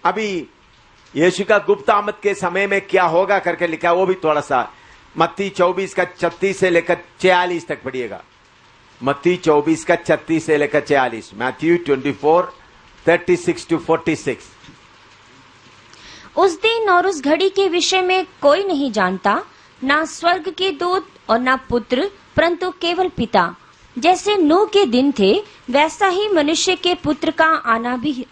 अभी यीशु का गुप्त आमद के समय में क्या होगा करके लिखा है, वो भी थोड़ा सा मत्ती 24 का 36 से लेकर 46 तक पढ़िएगा। मत्ती 24 का 36 से लेकर 46, मैथ्यू 24 36 to 46। उस दिन और उस घड़ी के विषय में कोई नहीं जानता, ना स्वर्ग के दूत और ना पुत्र, परंतु केवल पिता। जैसे नूह के दिन थे, वैसा ही मनुष्य के पुत्र का आना भी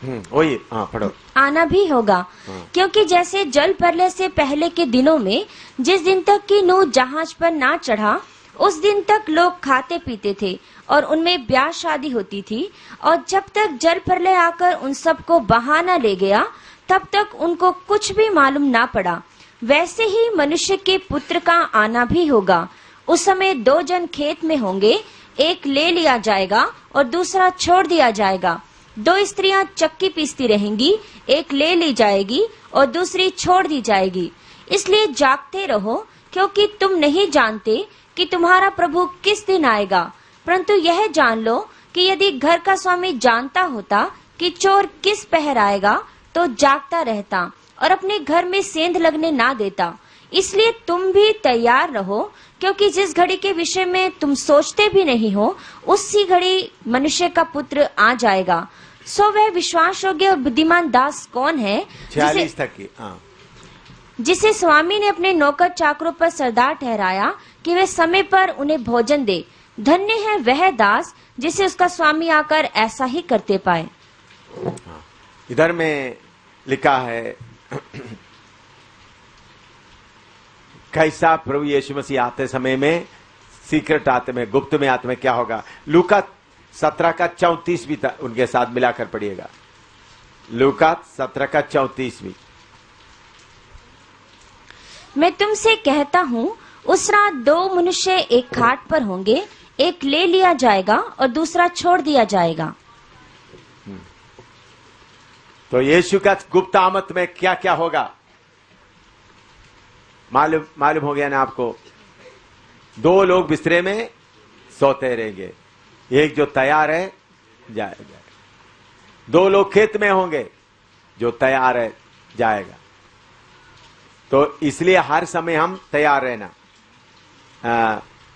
वही पढ़ो। आना भी होगा। क्योंकि जैसे जल प्रलय से पहले के दिनों में जिस दिन तक कि नूह जहाज पर ना चढ़ा, उस दिन तक लोग खाते पीते थे और उनमें ब्याह शादी होती थी, और जब तक जल प्रलय आकर उन सबको बहा न ले गया, तब तक उनको कुछ भी मालूम ना पड़ा। वैसे ही मनुष्य के पुत्र का आना भी होगा। उस समय 2 जन खेत में होंगे, एक ले लिया जाएगा और दूसरा छोड़ दिया जाएगा। 2 स्त्रियां चक्की पीसती रहेंगी, एक ले ली जाएगी और दूसरी छोड़ दी जाएगी। इसलिए जागते रहो, क्योंकि तुम नहीं जानते कि तुम्हारा प्रभु किस दिन आएगा। परंतु यह जान लो कि यदि घर का स्वामी जानता होता कि चोर किस पहर आएगा, तो जागता रहता और अपने घर में सेंध लगने ना देता। इसलिए तुम भी तैयार रहो, क्योंकि जिस घड़ी के विषय में तुम सोचते भी नहीं हो, उसी घड़ी मनुष्य का पुत्र आ जाएगा। सो वह विश्वास योग्य और बुद्धिमान दास कौन है जिसे स्वामी ने अपने नौकर चाकरों पर सरदार ठहराया कि वे समय पर उन्हें भोजन दे। धन्य है वह दास जिसे उसका स्वामी आकर ऐसा ही करते पाए। इधर में लिखा है कैसा प्रभु यीशु मसीह आते समय में, सीक्रेट आते में, गुप्त में आते में क्या होगा। लूका 17 का 34 भी उनके साथ मिलाकर पढ़िएगा। लूका 17 का 34 भी। मैं तुमसे कहता हूँ, उस रात 2 मनुष्य एक खाट पर होंगे, एक ले लिया जाएगा और दूसरा छोड़ दिया जाएगा। तो यीशु का गुप्त आमद में क्या क्या होगा मालूम हो गया ना आपको। 2 लोग बिस्तरे में सोते रहेंगे, एक जो तैयार है जाएगा। 2 लोग खेत में होंगे, जो तैयार है जाएगा। तो इसलिए हर समय हम तैयार रहना।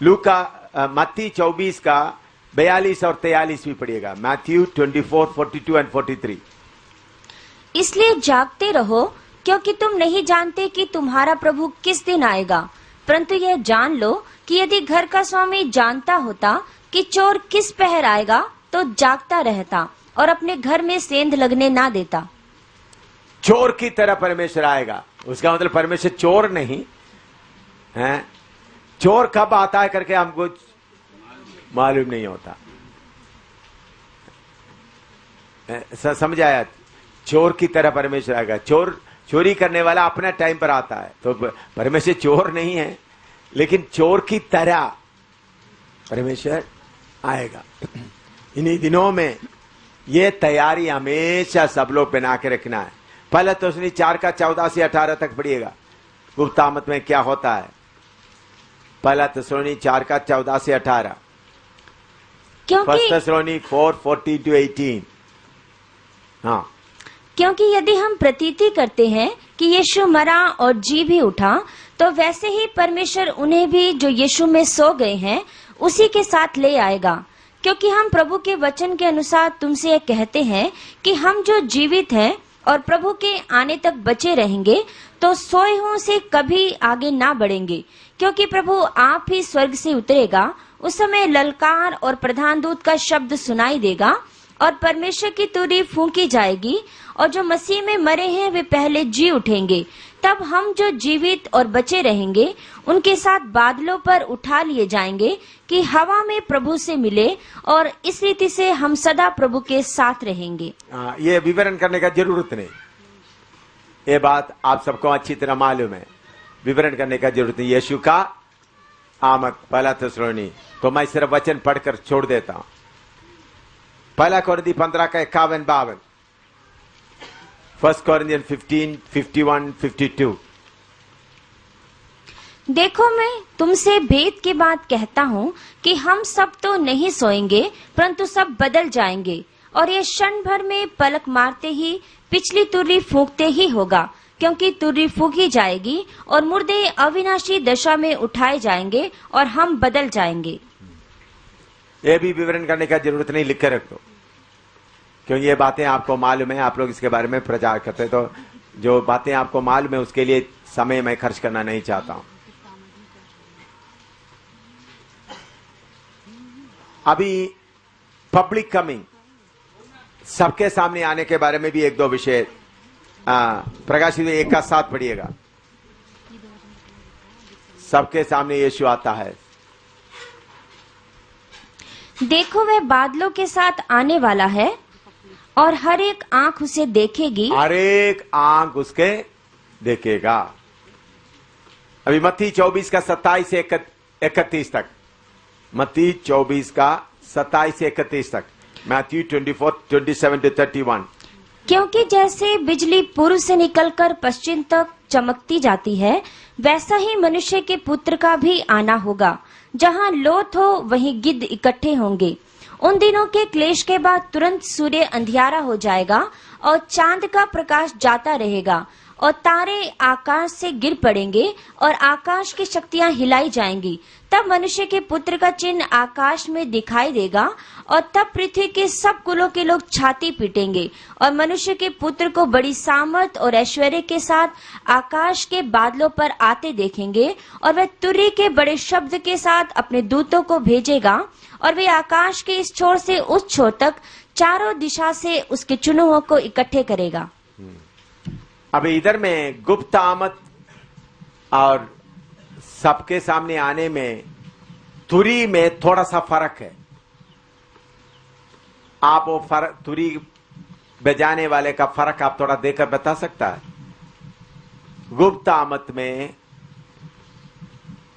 लूका मत्ती 24 का 42 और 43 भी पढ़िएगा। Matthew 24, 42 and 43। इसलिए जागते रहो, क्योंकि तुम नहीं जानते कि तुम्हारा प्रभु किस दिन आएगा। परंतु यह जान लो कि यदि घर का स्वामी जानता होता कि चोर किस पहर आएगा, तो जागता रहता और अपने घर में सेंध लगने ना देता। चोर की तरह परमेश्वर आएगा, उसका मतलब परमेश्वर चोर नहीं है। चोर कब आता है करके हमको मालूम नहीं होता। समझ आया? चोर की तरह परमेश्वर आएगा। चोरी करने वाला अपना टाइम पर आता है, तो परमेश्वर चोर नहीं है, लेकिन चोर की तरह परमेश्वर आएगा। इन्हीं दिनों में ये तैयारी हमेशा सब लोग पहना के रखना है। पहले तो उसने 4 का 14 से 18 तक पढ़िएगा, गुप्त आमद में क्या होता है। पहला तस्सलोनी 4 का 14 से 18, फर्स्ट तस्सलोनी 4:40 to 18। हाँ, क्योंकि यदि हम प्रतीति करते हैं कि यीशु मरा और जी भी उठा, तो वैसे ही परमेश्वर उन्हें भी जो यीशु में सो गए हैं उसी के साथ ले आएगा। क्योंकि हम प्रभु के वचन के अनुसार तुमसे यह कहते हैं कि हम जो जीवित हैं और प्रभु के आने तक बचे रहेंगे, तो सोए हुओं से कभी आगे ना बढ़ेंगे। क्योंकि प्रभु आप ही स्वर्ग से उतरेगा। उस समय ललकार और प्रधान दूत का शब्द सुनाई देगा और परमेश्वर की तुरही फूंकी जाएगी, और जो मसीह में मरे हैं वे पहले जी उठेंगे। तब हम जो जीवित और बचे रहेंगे उनके साथ बादलों पर उठा लिए जाएंगे कि हवा में प्रभु से मिले, और इस रीति से हम सदा प्रभु के साथ रहेंगे। ये विवरण करने का जरूरत नहीं, ये बात आप सबको अच्छी तरह मालूम है। विवरण करने का जरूरत नहीं। यीशु का आमद, पहला तस्सलोनी, तो मैं सिर्फ वचन पढ़कर छोड़ देता हूं। पहला कोरिन्थी 15 का 51-52, फर्स्ट कोरिन्थियन 15, 51, 52। देखो, मैं तुमसे भेद की बात कहता हूँ कि हम सब तो नहीं सोएंगे, परंतु सब बदल जाएंगे। और ये क्षण भर में पलक मारते ही पिछली तुरही फूंकते ही होगा, क्योंकि तुरही फूंकी जाएगी और मुर्दे अविनाशी दशा में उठाए जाएंगे और हम बदल जाएंगे। ये भी विवरण करने का जरूरत नहीं, लिख कर रख दो, क्योंकि ये बातें आपको मालूम है, आप लोग इसके बारे में प्रचार करते हैं, तो जो बातें आपको मालूम है उसके लिए समय मैं खर्च करना नहीं चाहता हूं। अभी पब्लिक कमिंग, सबके सामने आने के बारे में भी एक दो विषय प्रकाशित एक का साथ पढ़िएगा। सबके सामने यीशु आता है। देखो वह बादलों के साथ आने वाला है और हर एक आंख उसे देखेगी। हर एक आंख उसके देखेगा। अभी मत्ती 24 का 27 से 31 तक, मत्ती 24 का 27 से 31 तक, मैथ्यू 24, 27 to 31। क्योंकि जैसे बिजली पूर्व से निकलकर पश्चिम तक चमकती जाती है, वैसा ही मनुष्य के पुत्र का भी आना होगा। जहाँ लोथ हो वहीं गिद्ध इकट्ठे होंगे। उन दिनों के क्लेश के बाद तुरंत सूर्य अंधियारा हो जाएगा और चांद का प्रकाश जाता रहेगा और तारे आकाश से गिर पड़ेंगे और आकाश की शक्तियां हिलाई जाएंगी। तब मनुष्य के पुत्र का चिन्ह आकाश में दिखाई देगा और तब पृथ्वी के सब कुलों के लोग छाती पीटेंगे और मनुष्य के पुत्र को बड़ी सामर्थ और ऐश्वर्य के साथ आकाश के बादलों पर आते देखेंगे। और वह तुरही के बड़े शब्द के साथ अपने दूतों को भेजेगा और वे आकाश के इस छोर से उस छोर तक चारों दिशा से उसके चुने हुओं को इकट्ठे करेगा। अभी इधर में गुप्त आमद और सबके सामने आने में तुरी में थोड़ा सा फर्क है। आप वो फर्क, तुरी बजाने वाले का फर्क आप थोड़ा देकर बता सकता है? गुप्त आमद में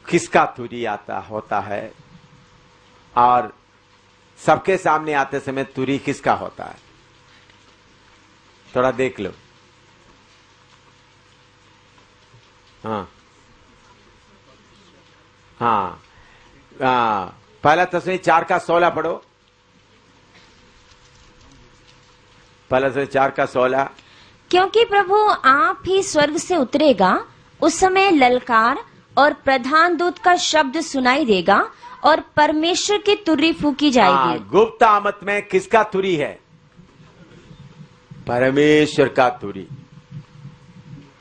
किसका तुरी आता होता है और सबके सामने आते समय तुरी किसका होता है? थोड़ा देख लो। हाँ हाँ, पहला तस्वीर 4 का 16 पढ़ो। पहला तस्वीर 4 का 16। क्योंकि प्रभु आप ही स्वर्ग से उतरेगा, उस समय ललकार और प्रधान दूत का शब्द सुनाई देगा और परमेश्वर की तुरही फूकी जाएगी। गुप्त आमद में किसका तुरी है? परमेश्वर का तुरी।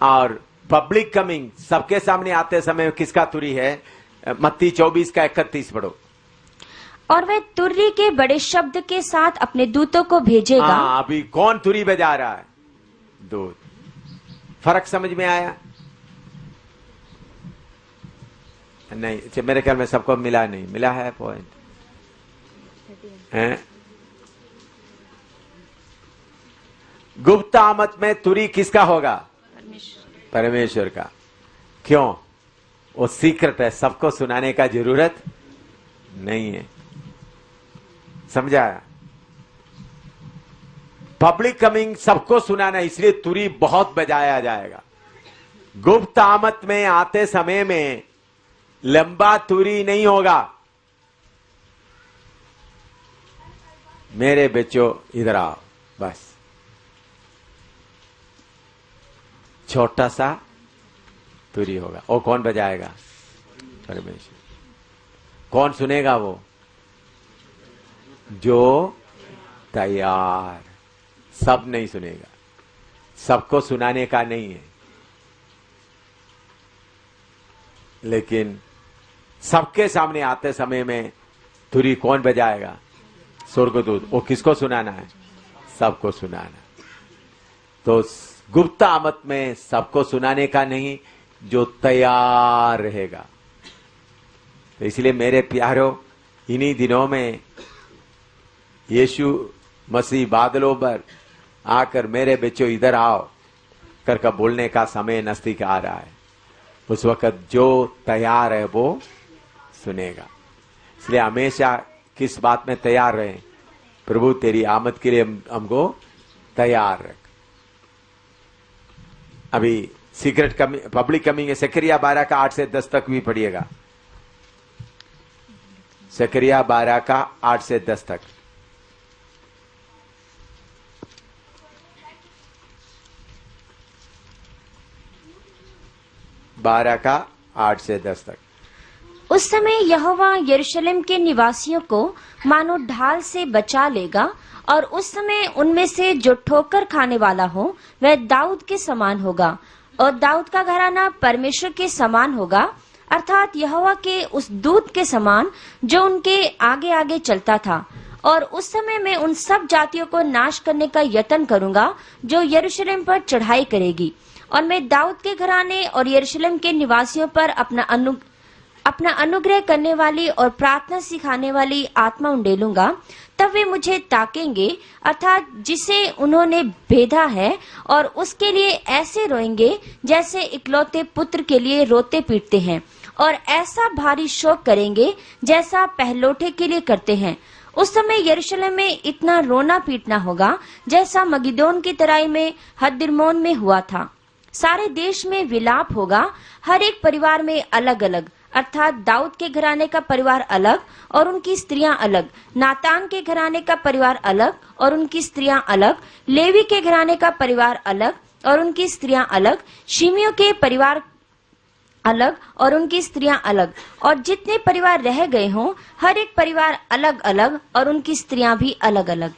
और पब्लिक कमिंग, सबके सामने आते समय किसका तुरी है? मत्ती 24 का 31 पढ़ो। और वह तुरही के बड़े शब्द के साथ अपने दूतों को भेजेगा। अभी कौन तुरी बजा रहा है? दूत। फर्क समझ में आया? नहीं, मेरे ख्याल में सबको मिला नहीं, मिला है पॉइंट है? गुप्त आमद में तुरी किसका होगा? परमेश्वर का। क्यों? वो सीक्रेट है, सबको सुनाने का जरूरत नहीं है। समझा? पब्लिक कमिंग सबको सुनाना, इसलिए तुरी बहुत बजाया जाएगा। गुप्त आमद में आते समय में लंबा तुरी नहीं होगा। मेरे बच्चों इधर आओ, बस छोटा सा तुरी होगा। वो कौन बजाएगा? परमेश्वर। कौन सुनेगा? वो जो तैयार। सब नहीं सुनेगा, सबको सुनाने का नहीं है, लेकिन सबके सामने आते समय में तुरी कौन बजाएगा? स्वर्गदूत। वो किसको सुनाना है? सबको सुनाना। तो गुप्त आमद में सबको सुनाने का नहीं, जो तैयार रहेगा। तो इसलिए मेरे प्यारों, इन्हीं दिनों में यीशु मसीह बादलों पर आकर मेरे बच्चों इधर आओ करके बोलने का समय नजदीक आ रहा है। उस वक्त जो तैयार है वो सुनेगा। इसलिए हमेशा किस बात में तैयार रहे? प्रभु तेरी आमद के लिए हमको तैयार रख। अभी सीक्रेट कमिंग, पब्लिक कमिंग है। जकरिया 12 का 8 से 10 तक भी पढ़िएगा। जकरिया 12 का 8 से 10 तक। 12 का 8 से 10 तक। उस समय यहोवा यरूशलेम के निवासियों को मानो ढाल से बचा लेगा, और उस समय उनमें से जो ठोकर खाने वाला हो वह दाऊद के समान होगा, और दाऊद का घराना परमेश्वर के समान होगा, अर्थात यहोवा के उस दूत के समान जो उनके आगे आगे चलता था। और उस समय मैं उन सब जातियों को नाश करने का यत्न करूंगा जो यरूशलेम पर चढ़ाई करेगी, और मैं दाऊद के घराने और यरूशलेम के निवासियों पर अपना अनुग्रह करने वाली और प्रार्थना सिखाने वाली आत्मा उंडेलूंगा। तब वे मुझे ताकेंगे, अर्थात जिसे उन्होंने भेदा है, और उसके लिए ऐसे रोएंगे जैसे इकलौते पुत्र के लिए रोते पीटते हैं, और ऐसा भारी शोक करेंगे जैसा पहलोठे के लिए करते हैं। उस समय यरूशलेम में इतना रोना पीटना होगा जैसा मगिदोन की तराई में हद्दिरमोन में हुआ था। सारे देश में विलाप होगा, हर एक परिवार में अलग अलग, अर्थात दाऊद के घराने का परिवार अलग और उनकी स्त्रियां अलग, नातान के घराने का परिवार अलग और उनकी स्त्रियां अलग, लेवी के घराने का परिवार अलग और उनकी स्त्रियां अलग, शिमियों के परिवार अलग और उनकी स्त्रियां अलग, और जितने परिवार रह गए हों हर एक परिवार अलग अलग और उनकी स्त्रियां भी अलग अलग।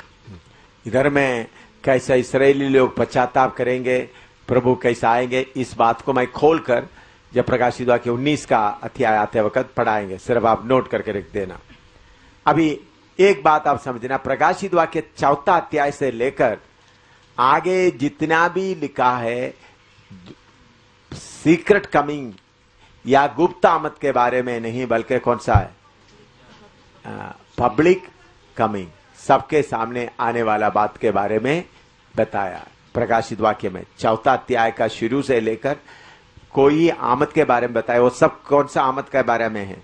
इधर में कैसा इस्राएली लोग पश्चाताप करेंगे, प्रभु कैसा आएंगे, इस बात को मैं खोलकर जब प्रकाशित वाक्य 19 का अध्याय आते वक्त पढ़ाएंगे, सिर्फ आप नोट करके रख देना। अभी एक बात आप समझना, प्रकाशित वाक्य 4 अध्याय से लेकर आगे जितना भी लिखा है सीक्रेट कमिंग या गुप्त आमद के बारे में नहीं, बल्कि कौन सा है, पब्लिक कमिंग, सबके सामने आने वाला बात के बारे में बताया। प्रकाशित वाक्य में 4 अध्याय का शुरू से लेकर कोई आमद के बारे में बताया, वो सब कौन सा आमद के बारे में है,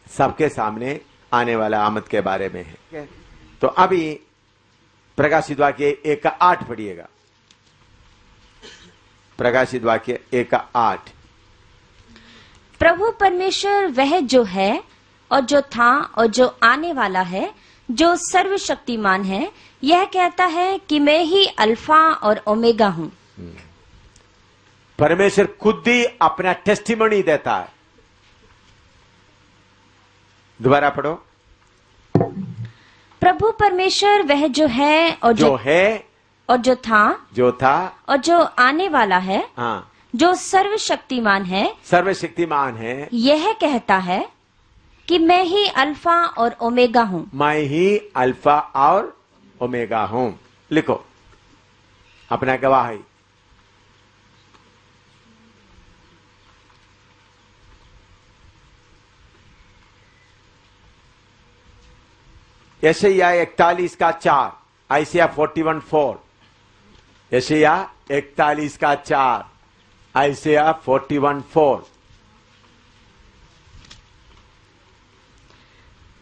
सबके सामने आने वाला आमद के बारे में है। तो अभी प्रकाशित वाक्य 1:8 पढ़िएगा। प्रकाशित वाक्य 1:8। प्रभु परमेश्वर वह जो है और जो था और जो आने वाला है, जो सर्वशक्तिमान है, यह कहता है कि मैं ही अल्फा और ओमेगा हूं। परमेश्वर खुद ही अपना टेस्टिमनी देता है। दोबारा पढ़ो। प्रभु परमेश्वर वह जो है और जो था और जो आने वाला है, हाँ, जो सर्वशक्तिमान है, यह कहता है कि मैं ही अल्फा और ओमेगा हूँ। मैं ही अल्फा और ओमेगा हूँ। लिखो अपना गवाही। यशायाह 41 का 4, आइसिया 41:4, यशायाह 41 का 4, आइसिया 41:4।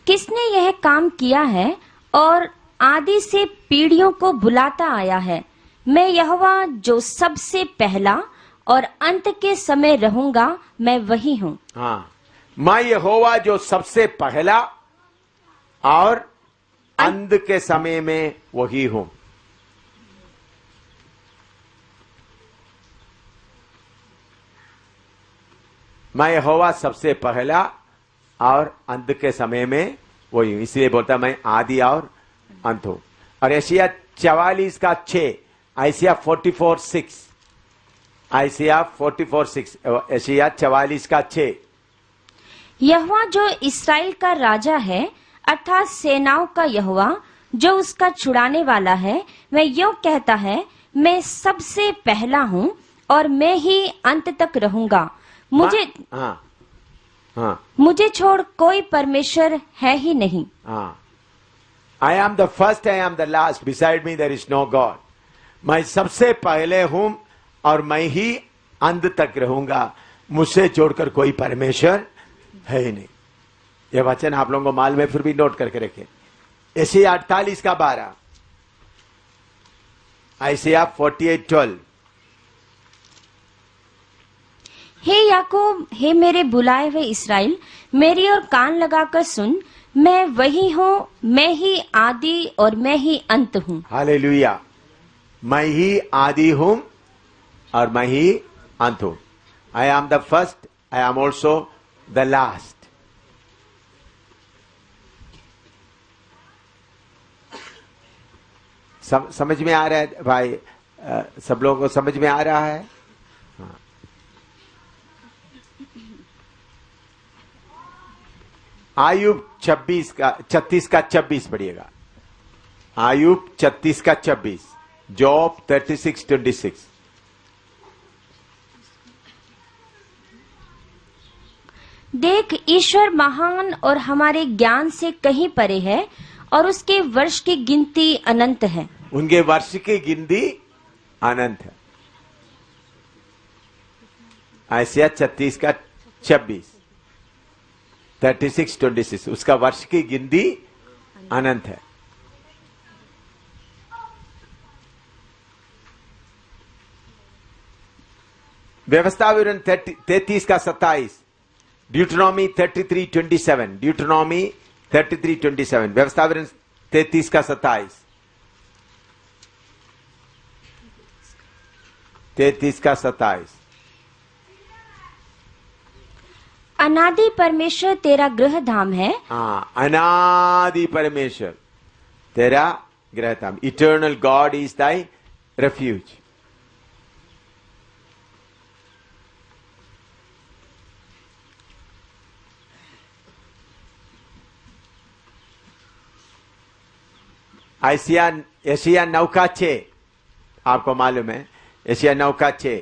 किसने यह काम किया है और आदि से पीढ़ियों को बुलाता आया है? मैं यहोवा जो सबसे पहला और अंत के समय रहूंगा, मैं वही हूँ। हाँ, मैं यहोवा जो सबसे पहला और अंत के समय में वही हूं। मैं यहोवा सबसे पहला और अंत के समय में वही हूं, इसलिए बोलता मैं आदि और अंत हूं। और यशायाह 44 का 6, आइसिया 44:6, आइसिया 44:6, यशायाह 44 का 6। यहोवा जो इस्राएल का राजा है, अर्थात सेनाओं का यहोवा, जो उसका छुड़ाने वाला है, वह यूं कहता है, मैं सबसे पहला हूँ और मैं ही अंत तक रहूंगा। मुझे छोड़ कोई परमेश्वर है ही नहीं। I am the first, I am the last, beside me there is no God. मैं सबसे पहले हूं और मैं ही अंत तक रहूंगा, मुझसे छोड़कर कोई परमेश्वर है ही नहीं। यह वचन आप लोगों को माल में फिर भी नोट करके रखें। यशायाह 48 का 12, आइसिया 48:12। हे याकूब, हे मेरे बुलाए हुए इस्राएल, मेरी ओर कान लगाकर सुन, मैं वही हूँ, मैं ही आदि और मैं ही अंत हूँ। हालेलुया। मैं ही आदि हूँ और मैं ही अंत हूँ। I am the first, I am also the last. समझ में आ रहा है भाई? सब लोगों को समझ में आ रहा है? हाँ। आयुब 36 का 26 पढ़िएगा। आयुब 36 का 26, जॉब 36:26। देख, ईश्वर महान और हमारे ज्ञान से कहीं परे है और उसके वर्ष की गिनती अनंत है। उनके वर्ष की गिनती अनंत है। आयसिया 36 का 26, 36:26, उसका वर्ष की गिनती अनंत है। व्यवस्था विवरण 33 का 27, ड्यूटोनॉमी 33:27, ड्यूटोनॉमी 33:27, व्यवस्था विवरण 33 का 27, 33 का 27। अनादि परमेश्वर तेरा गृह धाम है। हाँ, अनादि परमेश्वर तेरा गृह धाम। Eternal God is thy refuge. Asia 9 का 6, आपको मालूम है एशिया 9 का 6,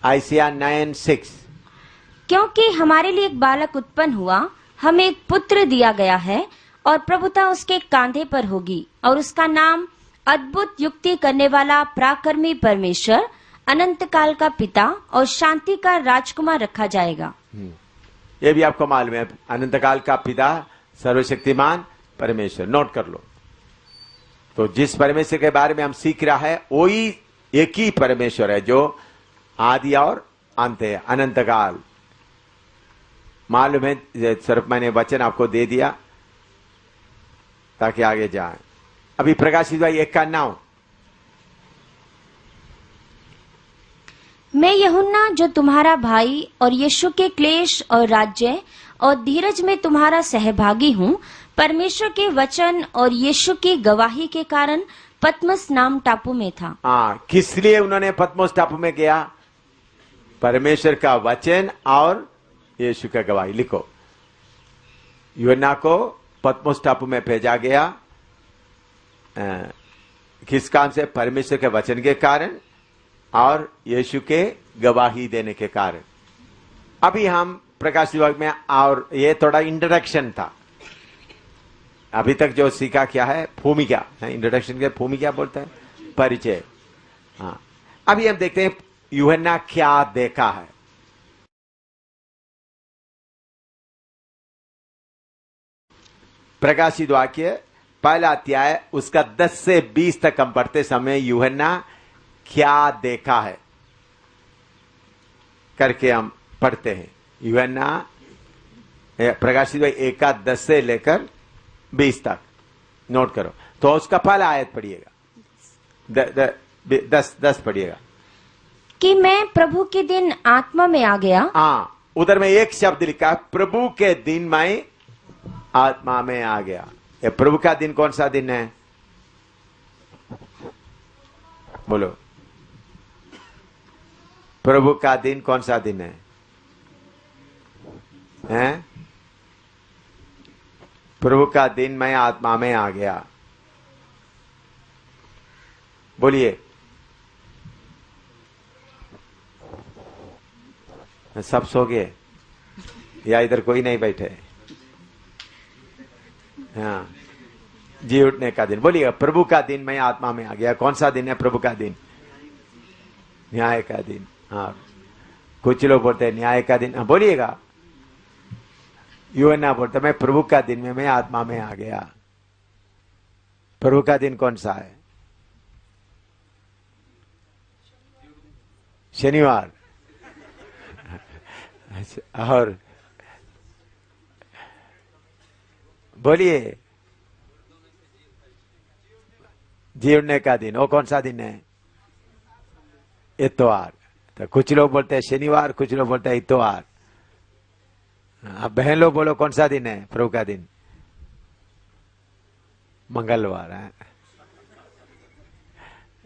आयसिया 9:6। क्योंकि हमारे लिए एक बालक उत्पन्न हुआ, हमें एक पुत्र दिया गया है और प्रभुता उसके कांधे पर होगी और उसका नाम अद्भुत युक्ति करने वाला, पराक्रमी परमेश्वर, अनंत काल का पिता और शांति का राजकुमार रखा जाएगा। ये भी आपको मालूम है, अनंत काल का पिता, सर्वशक्तिमान परमेश्वर। नोट कर लो। तो जिस परमेश्वर के बारे में हम सीख रहा है वही एक ही परमेश्वर है जो आदि और अंत है, अनंत काल। मालूम है, सिर्फ मैंने वचन आपको दे दिया ताकि आगे जाए। अभी प्रकाशित भाई 1 का 9। मैं यूहन्ना जो तुम्हारा भाई और यीशु के क्लेश और राज्य और धीरज में तुम्हारा सहभागी हूँ, परमेश्वर के वचन और यीशु की गवाही के कारण पतमस नाम टापू में था। हाँ, किस लिए उन्होंने पतमस टापू में गया? परमेश्वर का वचन और यीशु का गवाही। लिखो, यूहन्ना को पतमस टापू में भेजा गया किस काम से? परमेश्वर के वचन के कारण और यीशु के गवाही देने के कारण। अभी हम प्रकाश विभाग में, और ये थोड़ा इंट्रोडक्शन था। अभी तक जो सीखा क्या है? भूमिका। इंट्रोडक्शन के भूमिका बोलते हैं, परिचय। हाँ, अभी हम देखते हैं यूहन्ना क्या देखा है। प्रकाशित वाक्य पहला अध्याय उसका 10 से 20 तक हम पढ़ते समय यूहन्ना क्या देखा है करके हम पढ़ते हैं। यूहन्ना प्रकाशित 1 का 10 से लेकर 20 तक नोट करो। तो उसका पहला आयत पढ़िएगा, 10 पढ़िएगा कि मैं प्रभु के दिन आत्मा में आ गया। हाँ, उधर में एक शब्द लिखा, प्रभु के दिन मैं आत्मा में आ गया। ये प्रभु का दिन कौन सा दिन है? बोलो, प्रभु का दिन कौन सा दिन है? हैं? प्रभु का दिन मैं आत्मा में आ गया। बोलिए। सब सो गए या इधर कोई नहीं बैठे? हाँ, जी उठने का दिन। बोलिएगा, प्रभु का दिन मैं आत्मा में आ गया। कौन सा दिन है प्रभु का दिन? न्याय का दिन। हाँ, कुछ लोग बोलते हैं न्याय का दिन। हाँ, बोलिएगा। यूहन्ना बोलते मैं प्रभु का दिन में मैं आत्मा में आ गया। प्रभु का दिन कौन सा है? शनिवार। और बोलिए, जी उठने का दिन, वो कौन सा दिन है? इतवार। तो कुछ लोग बोलते हैं शनिवार, कुछ लोग बोलते हैं इतवार। अब बहन लोग बोलो कौन सा दिन है प्रभु का दिन? मंगलवार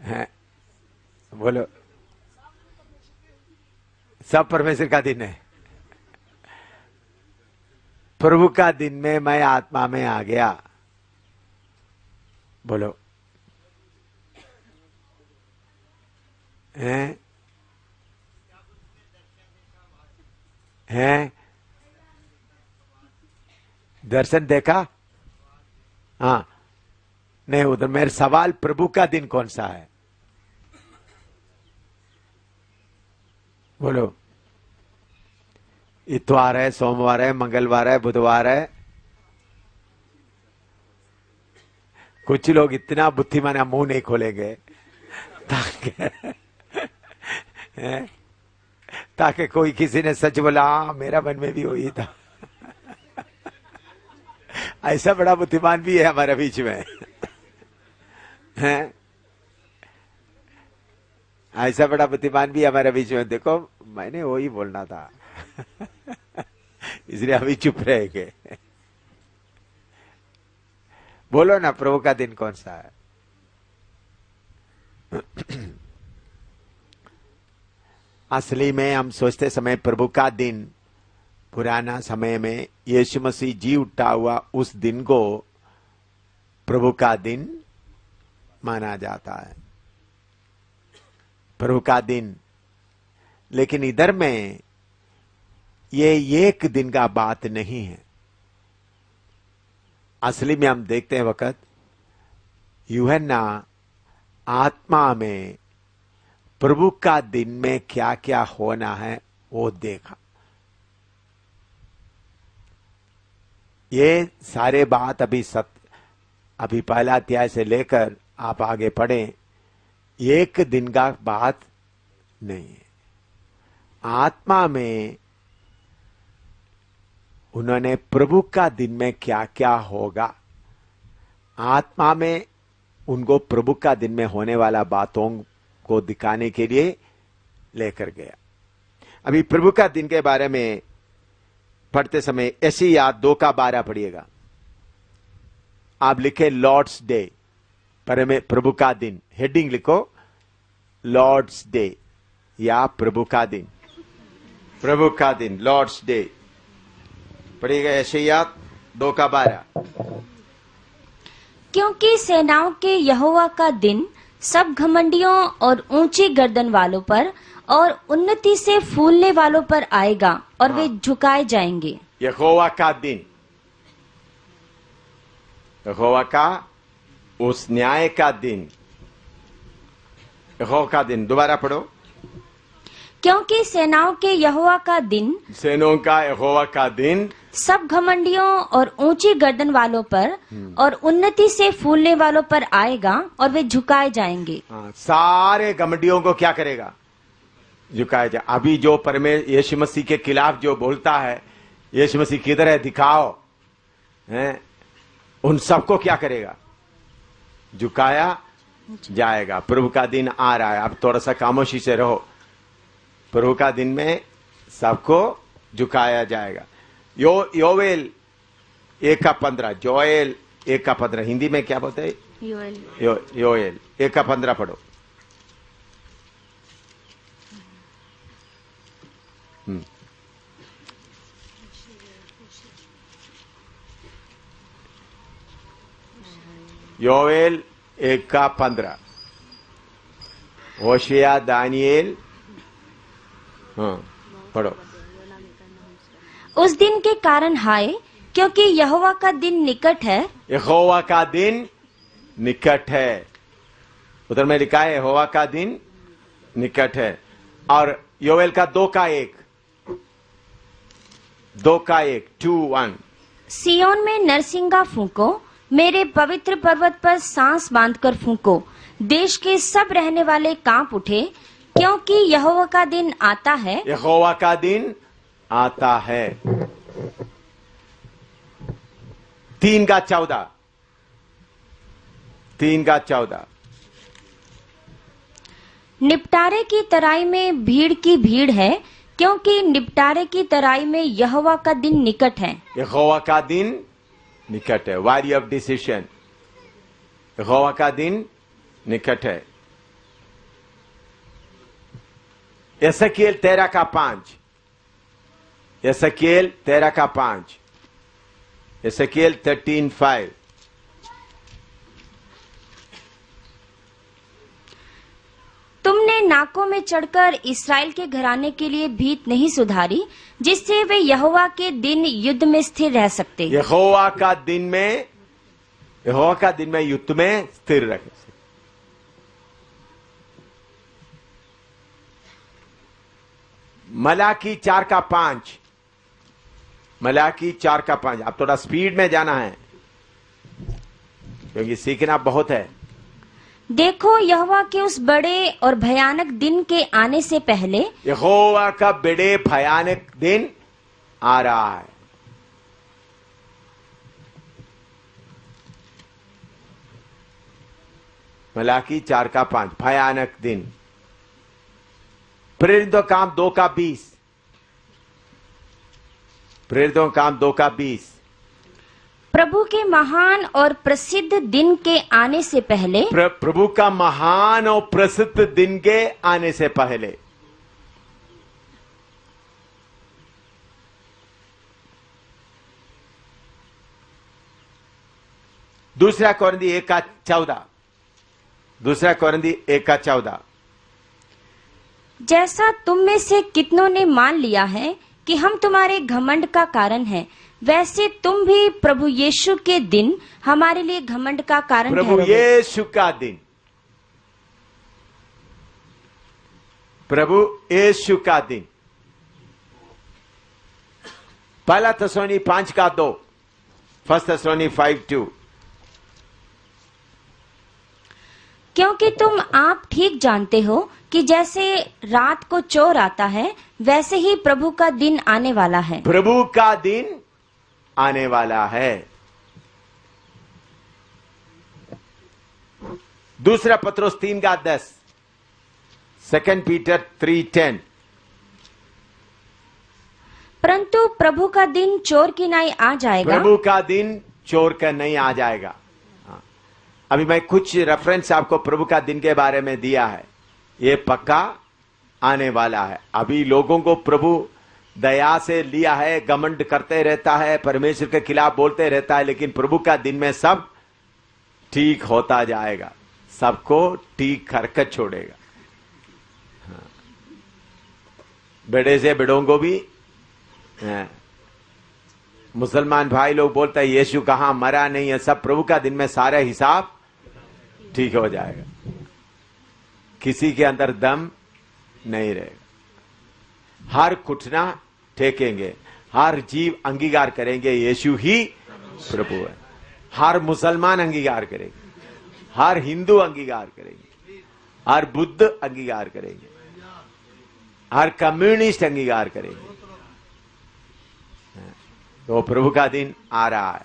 है? बोलो, सब परमेश्वर का दिन है। प्रभु का दिन में मैं आत्मा में आ गया। बोलो, हैं? हैं? दर्शन देखा? हाँ, नहीं, उधर मेरा सवाल प्रभु का दिन कौन सा है? बोलो, इतवार है, सोमवार है, मंगलवार है, बुधवार है? कुछ लोग इतना बुद्धिमान मुंह नहीं खोलेंगे ताकि कोई किसी ने सच बोला, हाँ मेरा मन में भी वही था। ऐसा बड़ा बुद्धिमान भी है हमारे बीच में हैं? ऐसा बड़ा बुद्धिमान भी हमारे बीच में। देखो, मैंने वही बोलना था इसलिए अभी चुप रहेंगे। बोलो ना, प्रभु का दिन कौन सा है? असली में हम सोचते समय प्रभु का दिन पुराना समय में यीशु मसीह जी उठा हुआ उस दिन को प्रभु का दिन माना जाता है, प्रभु का दिन। लेकिन इधर में ये एक दिन का बात नहीं है। असली में हम देखते हैं वक्त यूहन्ना आत्मा में प्रभु का दिन में क्या क्या होना है वो देखा। ये सारे बात अभी पहला अध्याय से लेकर आप आगे पढ़ें, एक दिन का बात नहीं है। आत्मा में उन्होंने प्रभु का दिन में क्या क्या होगा, आत्मा में उनको प्रभु का दिन में होने वाला बातों को दिखाने के लिए लेकर गया। अभी प्रभु का दिन के बारे में पढ़ते समय ऐसी याद 2:12 पढ़िएगा। आप लिखे लॉर्ड्स डे, प्रभु का दिन, हेडिंग लिखो लॉर्ड्स डे या प्रभु का दिन, प्रभु का दिन, लॉर्ड्स डे पढ़िएगा। यशायाह 2:12। क्योंकि सेनाओं के यहोवा का दिन सब घमंडियों और ऊंची गर्दन वालों पर और उन्नति से फूलने वालों पर आएगा और वे झुकाए जाएंगे। यहोवा का दिन, यहोवा का उस न्याय का दिन, यहोवा का दिन। दोबारा पढ़ो। क्योंकि सेनाओं के यहोवा का दिन, सेनों का यहोवा का दिन सब घमंडियों और ऊंची गर्दन वालों पर और उन्नति से फूलने वालों पर आएगा और वे झुकाए जाएंगे। सारे घमंडियों को क्या करेगा? झुकाए जाए। अभी जो यीशु मसीह के खिलाफ जो बोलता है, यीशु मसीह किधर है दिखाओ, हैं? उन सबको क्या करेगा? झुकाया जाएगा। प्रभु का दिन आ रहा है, अब थोड़ा सा खामोशी से रहो। प्रभु का दिन में सबको झुकाया जाएगा। योवेल 1:15, जोएल 1:15, हिंदी में क्या बोलते हैं? योएल 1:15 पढ़ो। योएल 1:15, होशिया, दानिएल, पढ़ो। उस दिन के कारण हाय, क्योंकि यहोवा का दिन निकट है। यहोवा का दिन निकट है। उधर में लिखा है यहोवा का दिन निकट है। और योवेल का 2:1, 2:1 सियोन में नरसिंगा फूंको, मेरे पवित्र पर्वत पर सांस बांधकर फूंको, देश के सब रहने वाले कांप उठे, क्योंकि यहोवा का दिन आता है। यहोवा का दिन आता है। 3:14, 3:14, निपटारे की तराई में भीड़ की भीड़ है, क्योंकि निपटारे की तराई में यहोवा का दिन निकट है। यहोवा का दिन निकट है। वारी ऑफ डिसीजन, यहोवा का दिन निकट है। एसकीएल 13:5, एसकीएल 13:5, एसकीएल 13:5। तुमने नाकों में चढ़कर इस्राएल के घराने के लिए भीत नहीं सुधारी, जिससे वे यहोवा के दिन युद्ध में स्थिर रह सकते। यहोवा का दिन में युद्ध में स्थिर रहे। मलाकी 4:5, मलाकी 4:5। अब थोड़ा स्पीड में जाना है क्योंकि सीखना बहुत है। देखो, यहोवा के उस बड़े और भयानक दिन के आने से पहले, यहोवा का बड़े भयानक दिन आ रहा है। मलाकी 4:5, भयानक दिन। प्रेरितों काम 2:20, प्रेरितों काम 2:20। प्रभु के महान और प्रसिद्ध दिन के आने से पहले, प्रभु का महान और प्रसिद्ध दिन के आने से पहले। दूसरा कोरिन्थी 1:14, दूसरा कोरिन्थी 1:14। जैसा तुम में से कितनों ने मान लिया है कि हम तुम्हारे घमंड का कारण हैं, वैसे तुम भी प्रभु यीशु के दिन हमारे लिए घमंड का कारण प्रभु ठहरोगे। यीशु का दिन, प्रभु यीशु का दिन। पहला थिस्सलुनी 5:2, फर्स्ट थिस्सलुनी 5:2। क्योंकि तुम आप ठीक जानते हो कि जैसे रात को चोर आता है, वैसे ही प्रभु का दिन आने वाला है। प्रभु का दिन आने वाला है। दूसरा पत्रोस 3:10, 2 पीटर 3:10। परंतु प्रभु का दिन चोर की नाई आ जाएगा। प्रभु का दिन चोर का नहीं आ जाएगा। हाँ। अभी मैं कुछ रेफरेंस आपको प्रभु का दिन के बारे में दिया है, ये पक्का आने वाला है। अभी लोगों को प्रभु दया से लिया है, घमंड करते रहता है, परमेश्वर के खिलाफ बोलते रहता है, लेकिन प्रभु का दिन में सब ठीक होता जाएगा, सबको ठीक करके छोड़ेगा। हाँ। बड़े से बड़ों को भी, मुसलमान भाई लोग बोलते हैं यीशु कहां, मरा नहीं है, सब प्रभु का दिन में सारा हिसाब ठीक हो जाएगा, किसी के अंदर दम नहीं रहेगा। हर घुटना टेकेंगे, हर जीव अंगीकार करेंगे यीशु ही प्रभु है। हर मुसलमान अंगीकार करेंगे, हर हिंदू अंगीकार करेंगे, हर बुद्ध अंगीकार करेंगे, हर कम्युनिस्ट अंगीकार करेंगे। तो प्रभु का दिन आ रहा है,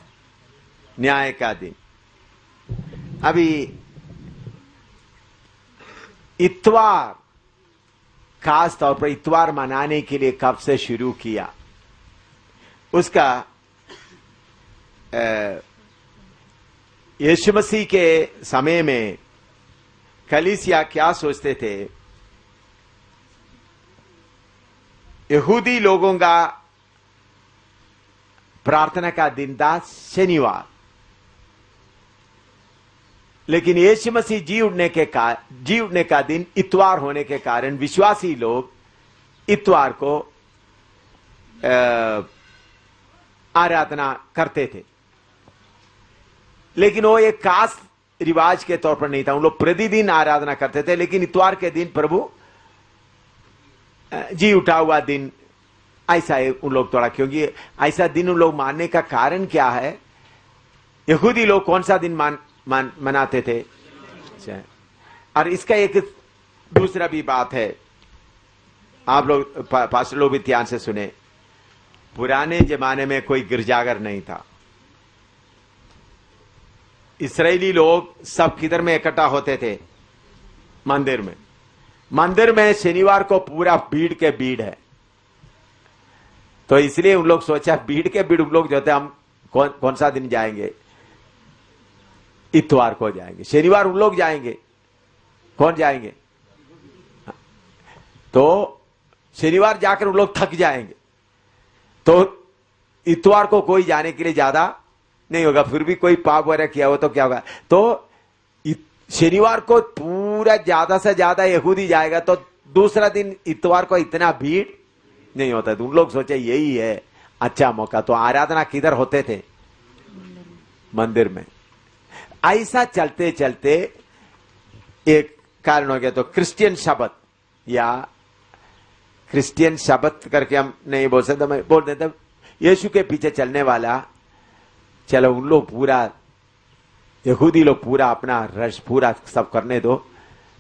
न्याय का दिन। अभी इतवार, खास तौर पर इतवार मनाने के लिए कब से शुरू किया, उसका यीशु मसीह के समय में कलीसिया क्या सोचते थे, यहूदी लोगों का प्रार्थना का दिन था शनिवार, लेकिन यीशु मसीह जी उठने का दिन इतवार होने के कारण विश्वासी लोग इतवार को आराधना करते थे। लेकिन वो एक खास रिवाज के तौर पर नहीं था, उन लोग प्रतिदिन आराधना करते थे, लेकिन इतवार के दिन प्रभु जी उठा हुआ दिन ऐसा है उन लोग थोड़ा, क्योंकि ऐसा दिन उन लोग मानने का कारण क्या है, यहूदी लोग कौन सा दिन मनाते थे। और इसका एक दूसरा भी बात है, आप लोग पास्टर लोग भी ध्यान से सुने, पुराने जमाने में कोई गिरजाघर नहीं था। इस्राएली लोग सब किधर में इकट्ठा होते थे, मंदिर में। मंदिर में शनिवार को पूरा भीड़ के भीड़ है, तो इसलिए उन लोग सोचा भीड़ के भीड़ उन लोग जो थे, हम कौन सा दिन जाएंगे, इतवार को जाएंगे। शनिवार उन लोग जाएंगे, कौन जाएंगे, तो शनिवार जाकर उन लोग थक जाएंगे, तो इतवार को कोई जाने के लिए ज्यादा नहीं होगा। फिर भी कोई पाप वगैरह किया हो तो क्या होगा, तो शनिवार को पूरा ज्यादा से ज्यादा यहूदी जाएगा, तो दूसरा दिन इतवार को इतना भीड़ नहीं होता। तो उन लोग सोचे यही है अच्छा मौका, तो आराधना किधर होते थे, मंदिर में। ऐसा चलते चलते एक कारण हो गया, तो क्रिश्चियन शब्द या क्रिश्चियन शब्द करके हम नहीं बोल सकते, मैं बोल देता यीशु के पीछे चलने वाला, चलो उन लोग पूरा यहूदी लोग पूरा अपना रश पूरा सब करने दो।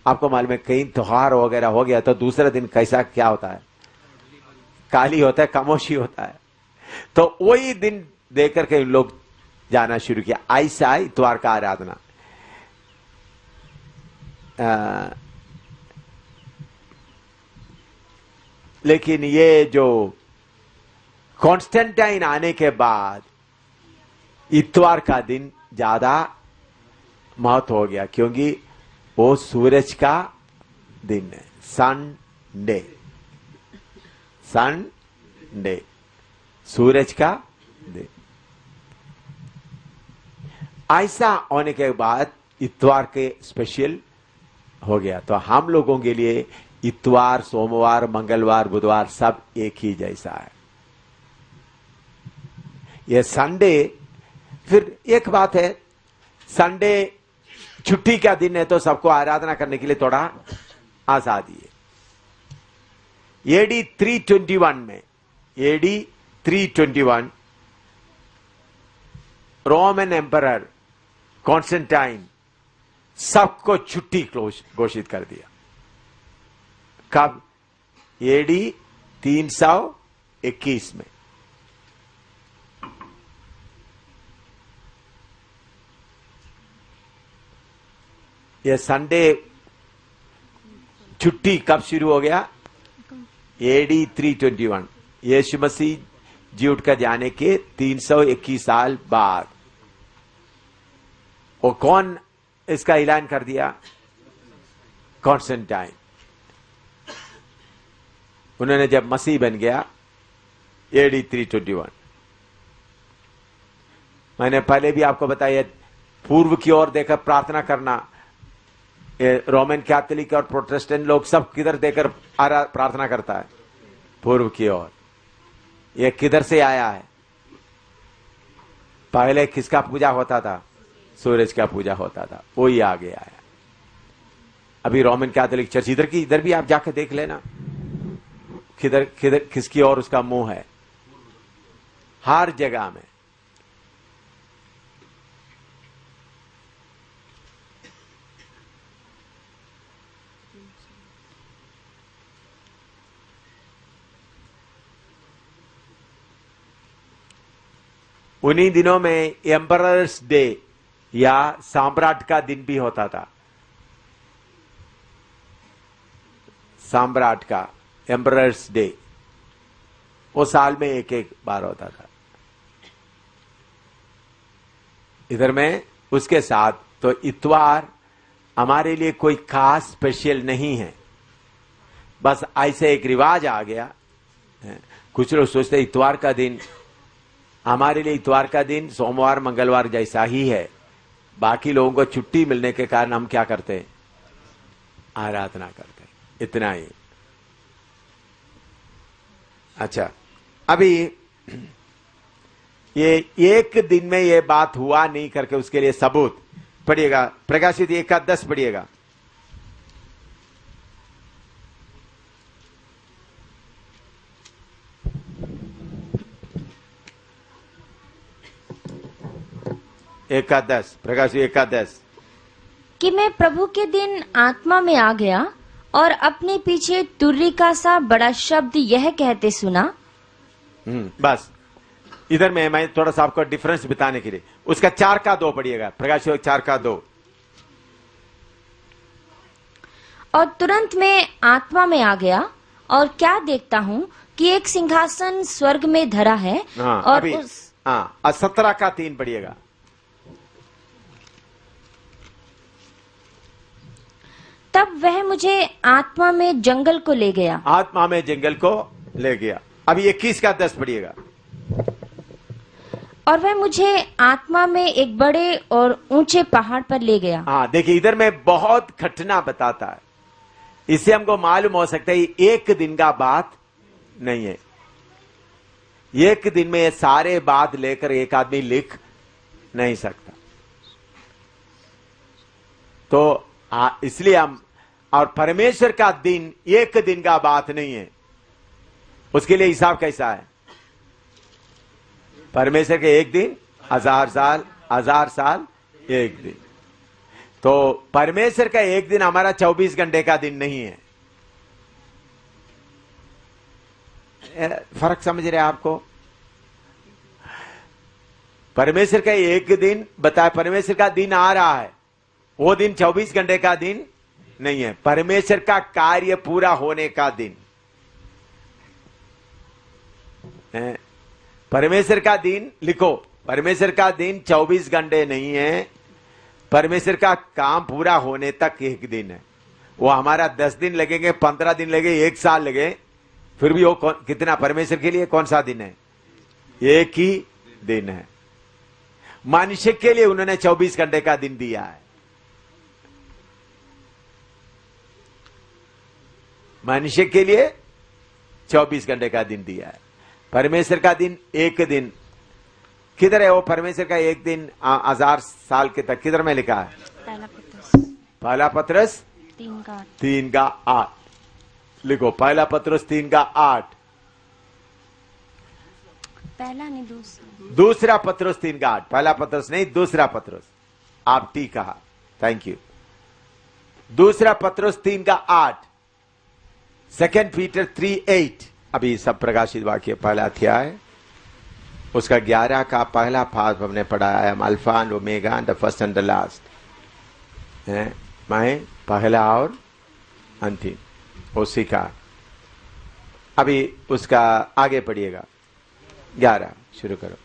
आपको मालूम है कहीं त्योहार वगैरह हो गया तो दूसरे दिन कैसा क्या होता है, काली होता है, खामोशी होता है, तो वही दिन देकर के उन लोग जाना शुरू किया। ऐसा इतवार का आराधना। लेकिन ये जो कॉन्स्टेंटाइन आने के बाद इतवार का दिन ज्यादा महत्व हो गया, क्योंकि वो सूरज का दिन है, संडे, संडे, सूरज का दिन। ऐसा होने के बाद इतवार के स्पेशल हो गया, तो हम लोगों के लिए इतवार, सोमवार, मंगलवार, बुधवार सब एक ही जैसा है। ये संडे, फिर एक बात है, संडे छुट्टी का दिन है तो सबको आराधना करने के लिए थोड़ा आजादी है। एडी 321 में, एडी 321 रोमन एम्परर कॉन्स्टेंटाइन सबको छुट्टी घोषित कर दिया। कब? एडी 321 में। यह संडे छुट्टी कब शुरू हो गया? एडी 321, यीशु मसीह जी उठ कर जाने के 321 साल बाद। और कौन इसका ऐलान कर दिया? कॉन्स्टेंटाइन। उन्होंने जब मसीह बन गया एडी 321। मैंने पहले भी आपको बताया, पूर्व की ओर देखकर प्रार्थना करना। रोमन कैथोलिक और प्रोटेस्टेंट लोग सब किधर देकर प्रार्थना करता है? पूर्व की ओर। ये किधर से आया है? पहले किसका पूजा होता था? सूरज का पूजा होता था, वो ही आगे आया। अभी रोमन कैथोलिक चर्च इधर भी आप जाकर देख लेना, किधर किधर किसकी ओर उसका मुंह है, हर जगह में। उन्हीं दिनों में एम्परर्स डे या सम्राट का दिन भी होता था। सम्राट का एम्परर्स डे, वो साल में एक एक बार होता था। इधर में उसके साथ तो इतवार हमारे लिए कोई खास स्पेशल नहीं है, बस ऐसे एक रिवाज आ गया। कुछ लोग सोचते इतवार का दिन, हमारे लिए इतवार का दिन सोमवार मंगलवार जैसा ही है। बाकी लोगों को छुट्टी मिलने के कारण हम क्या करते हैं? आराधना करते हैं, इतना ही। अच्छा, अभी ये एक दिन में ये बात हुआ नहीं करके उसके लिए सबूत पढ़िएगा। प्रकाशित 1:10 पढ़िएगा। प्रकाशित 1:10 कि मैं प्रभु के दिन आत्मा में आ गया और अपने पीछे तुर्री का सा बड़ा शब्द यह कहते सुना। बस इधर में मैं थोड़ा सा आपको डिफरेंस बताने के लिए उसका 4:2 पढ़िएगा। प्रकाशित 4:2। और तुरंत मैं आत्मा में आ गया और क्या देखता हूँ कि एक सिंहासन स्वर्ग में धरा है हाँ, और अभी उस 17 का 3 पढ़िएगा। तब वह मुझे आत्मा में जंगल को ले गया। आत्मा में जंगल को ले गया। अभी 21 का 10 पढ़िएगा। और वह मुझे आत्मा में एक बड़े और ऊंचे पहाड़ पर ले गया। हाँ, देखिए इधर में बहुत घटना बताता है। इससे हमको मालूम हो सकता है एक दिन का बात नहीं है। एक दिन में ये सारे बात लेकर एक आदमी लिख नहीं सकता। तो इसलिए हम, और परमेश्वर का दिन एक दिन का बात नहीं है। उसके लिए हिसाब कैसा है? परमेश्वर के एक दिन 1000 साल, 1000 साल एक दिन। तो परमेश्वर का एक दिन हमारा 24 घंटे का दिन नहीं है। फर्क समझ रहे हैं आपको? परमेश्वर का एक दिन बताया, परमेश्वर का दिन आ रहा है, वो दिन 24 घंटे का दिन नहीं है। परमेश्वर का कार्य पूरा होने का दिन है। परमेश्वर का दिन लिखो, परमेश्वर का दिन 24 घंटे नहीं है। परमेश्वर का काम पूरा होने तक एक दिन है। वो हमारा 10 दिन लगेंगे, 15 दिन लगे, 1 साल लगे, फिर भी वो कितना परमेश्वर के लिए कौन सा दिन है? एक ही दिन है। मनुष्य के लिए उन्होंने 24 घंटे का दिन दिया है। मनुष्य के लिए 24 घंटे का दिन दिया है। परमेश्वर का दिन एक दिन किधर है? वो परमेश्वर का एक दिन 1000 साल के तक किधर में लिखा है? पहला पत्रस 3 का 8 लिखो। पहला पत्रस 3 का 8। पहला नहीं, दूसरा पत्रस 3 का 8। पहला पत्रस नहीं, दूसरा पत्रस। आप ठीक कहा, थैंक यू। दूसरा पत्रस 3 का 8। 2 पीटर 3:8। अभी सब प्रकाशित वाक्य पहला अध्याय उसका 11 का पहला पाठ हमने पढ़ा है। Alpha and omega and the first and the last. मैं पहला और अंतिम उसी का। अभी उसका आगे पढ़िएगा। 11 शुरू करो।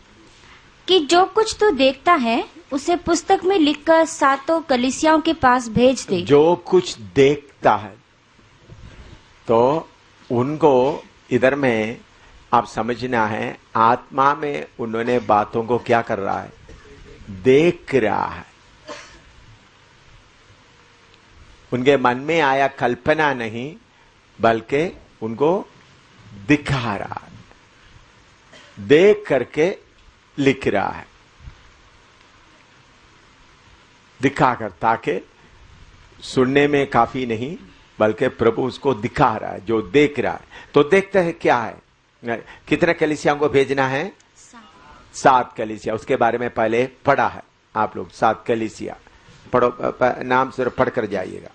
कि जो कुछ तू देखता है उसे पुस्तक में लिखकर 7 कलीसियाओं के पास भेज दे। जो कुछ देखता है, तो उनको इधर में आप समझना है, आत्मा में उन्होंने बातों को क्या कर रहा है? देख रहा है। उनके मन में आया कल्पना नहीं, बल्कि उनको दिखा रहा है, देख करके लिख रहा है, दिखाकर, ताकि सुनने में काफी नहीं बल्कि प्रभु उसको दिखा रहा है जो देख रहा है। तो देखते हैं क्या है। कितने कलीसियाओं को भेजना है? 7 कलीसिया। उसके बारे में पहले पढ़ा है आप लोग। 7 कलीसिया पढ़ो, नाम सिर्फ पढ़कर जाइएगा।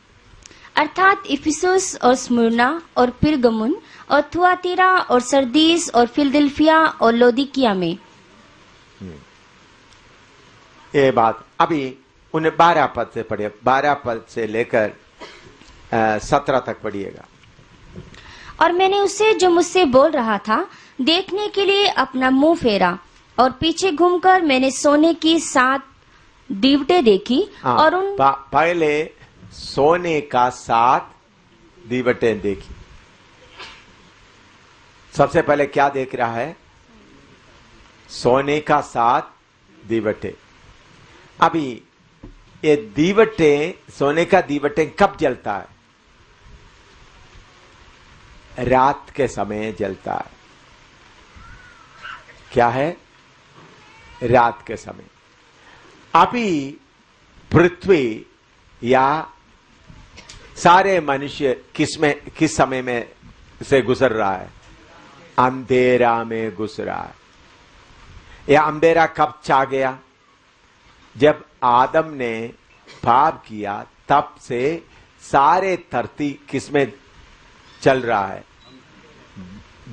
अर्थात इफिसुस और स्मुरना और पिरगमुन और थुआतीरा और सरदीस और फिलदिल्फिया और लौदीकिया में। ये बात अभी उन्हें 12 पद से पढ़िए। 12 पद से लेकर 17 तक पढ़िएगा। और मैंने उसे जो मुझसे बोल रहा था देखने के लिए अपना मुंह फेरा, और पीछे घूमकर मैंने सोने की 7 दीवटें देखी। और उन पहले सोने का 7 दीवटें देखी। सबसे पहले क्या देख रहा है? सोने का 7 दीवटें। अभी ये दीवटें, सोने का दीवटें कब जलता है? रात के समय जलता है। क्या है? रात के समय। अभी पृथ्वी या सारे मनुष्य किस समय में से गुजर रहा है? अंधेरा में गुजर रहा है। यह अंधेरा कब छा गया? जब आदम ने पाप किया, तब से सारे धरती किसमें चल रहा है?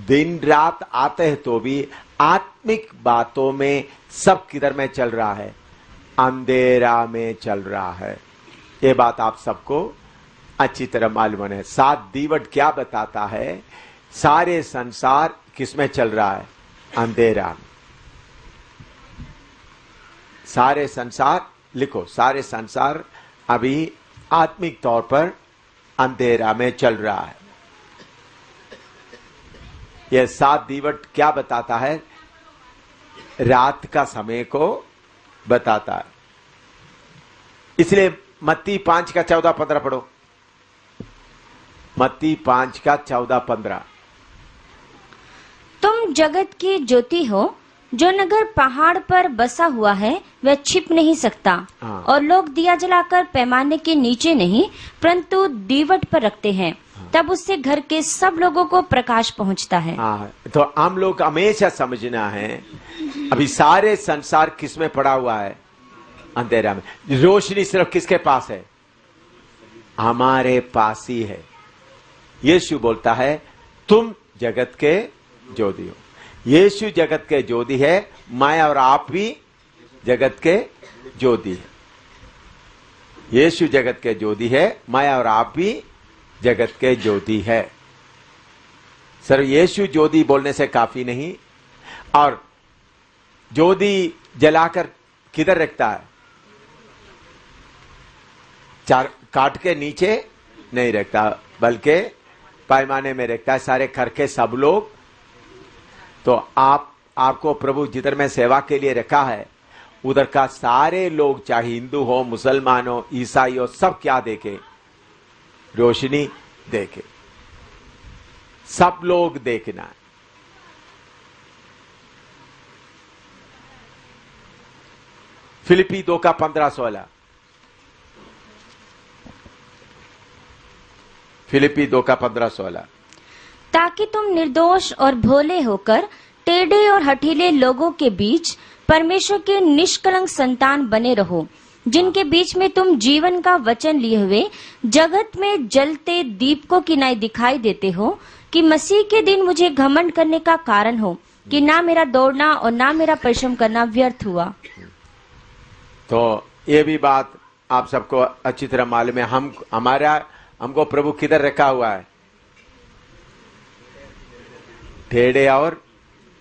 दिन रात आते हैं तो भी आत्मिक बातों में सब किधर में चल रहा है? अंधेरा में चल रहा है। ये बात आप सबको अच्छी तरह मालूम है। 7 दीवट क्या बताता है? सारे संसार किसमें चल रहा है? अंधेरा में। सारे संसार लिखो, सारे संसार अभी आत्मिक तौर पर अंधेरा में चल रहा है। यह 7 दीवट क्या बताता है? रात का समय को बताता है। इसलिए मत्ती 5 का 14-15 पढ़ो। मत्ती 5 का 14-15। तुम जगत की ज्योति हो। जो नगर पहाड़ पर बसा हुआ है वह छिप नहीं सकता। हाँ। और लोग दिया जलाकर पैमाने के नीचे नहीं परंतु दीवट पर रखते हैं। तब उससे घर के सब लोगों को प्रकाश पहुंचता है। हाँ, तो हम लोग हमेशा समझना है, अभी सारे संसार किसमें पड़ा हुआ है? अंधेरा में। रोशनी सिर्फ किसके पास है? हमारे पास ही है। यीशु बोलता है तुम जगत के ज्योति हो। यीशु जगत के ज्योति है, मैं और आप भी जगत के ज्योति है। यीशु जगत के ज्योति है, मैं और आप भी जगत के ज्योति है। सर यीशु ज्योति बोलने से काफी नहीं। और ज्योति जलाकर किधर रखता है? चार काट के नीचे नहीं रखता, बल्कि पैमाने में रखता है। सारे घर के सब लोग, तो आपको प्रभु जिधर में सेवा के लिए रखा है उधर का सारे लोग, चाहे हिंदू हो, मुसलमान हो, ईसाई हो, सब क्या देखे? रोशनी देखे। सब लोग देखना है। फिलिपी 2 का 15-16। फिलिपी 2 का 15-16। ताकि तुम निर्दोष और भोले होकर टेढ़े और हठीले लोगों के बीच परमेश्वर के निष्कलंक संतान बने रहो, जिनके बीच में तुम जीवन का वचन लिए हुए जगत में जलते दीपकों की नाई दिखाई देते हो, कि मसीह के दिन मुझे घमंड करने का कारण हो कि ना मेरा दौड़ना और ना मेरा परिश्रम करना व्यर्थ हुआ। तो ये भी बात आप सबको अच्छी तरह मालूम है। हमको प्रभु किधर रखा हुआ है? टेढ़े और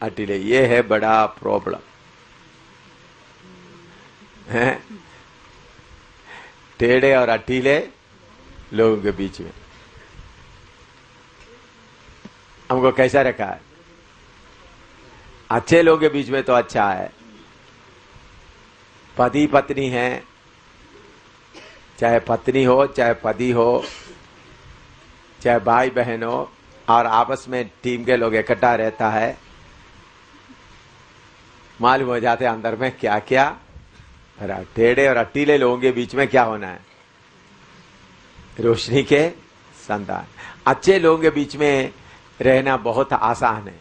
अटीले। ये है बड़ा प्रॉब्लम है, टेढ़े और अटीले लोगों के बीच में हमको कैसा रखा है? अच्छे लोगों के बीच में तो अच्छा है। पति पत्नी है, चाहे पत्नी हो, चाहे पति हो, चाहे भाई बहन हो, और आपस में टीम के लोग इकट्ठा रहता है, मालूम हो जाते अंदर में क्या क्या। टेढ़े और अटीले लोगों के बीच में क्या होना है? रोशनी के संतान। अच्छे लोगों के बीच में रहना बहुत आसान है।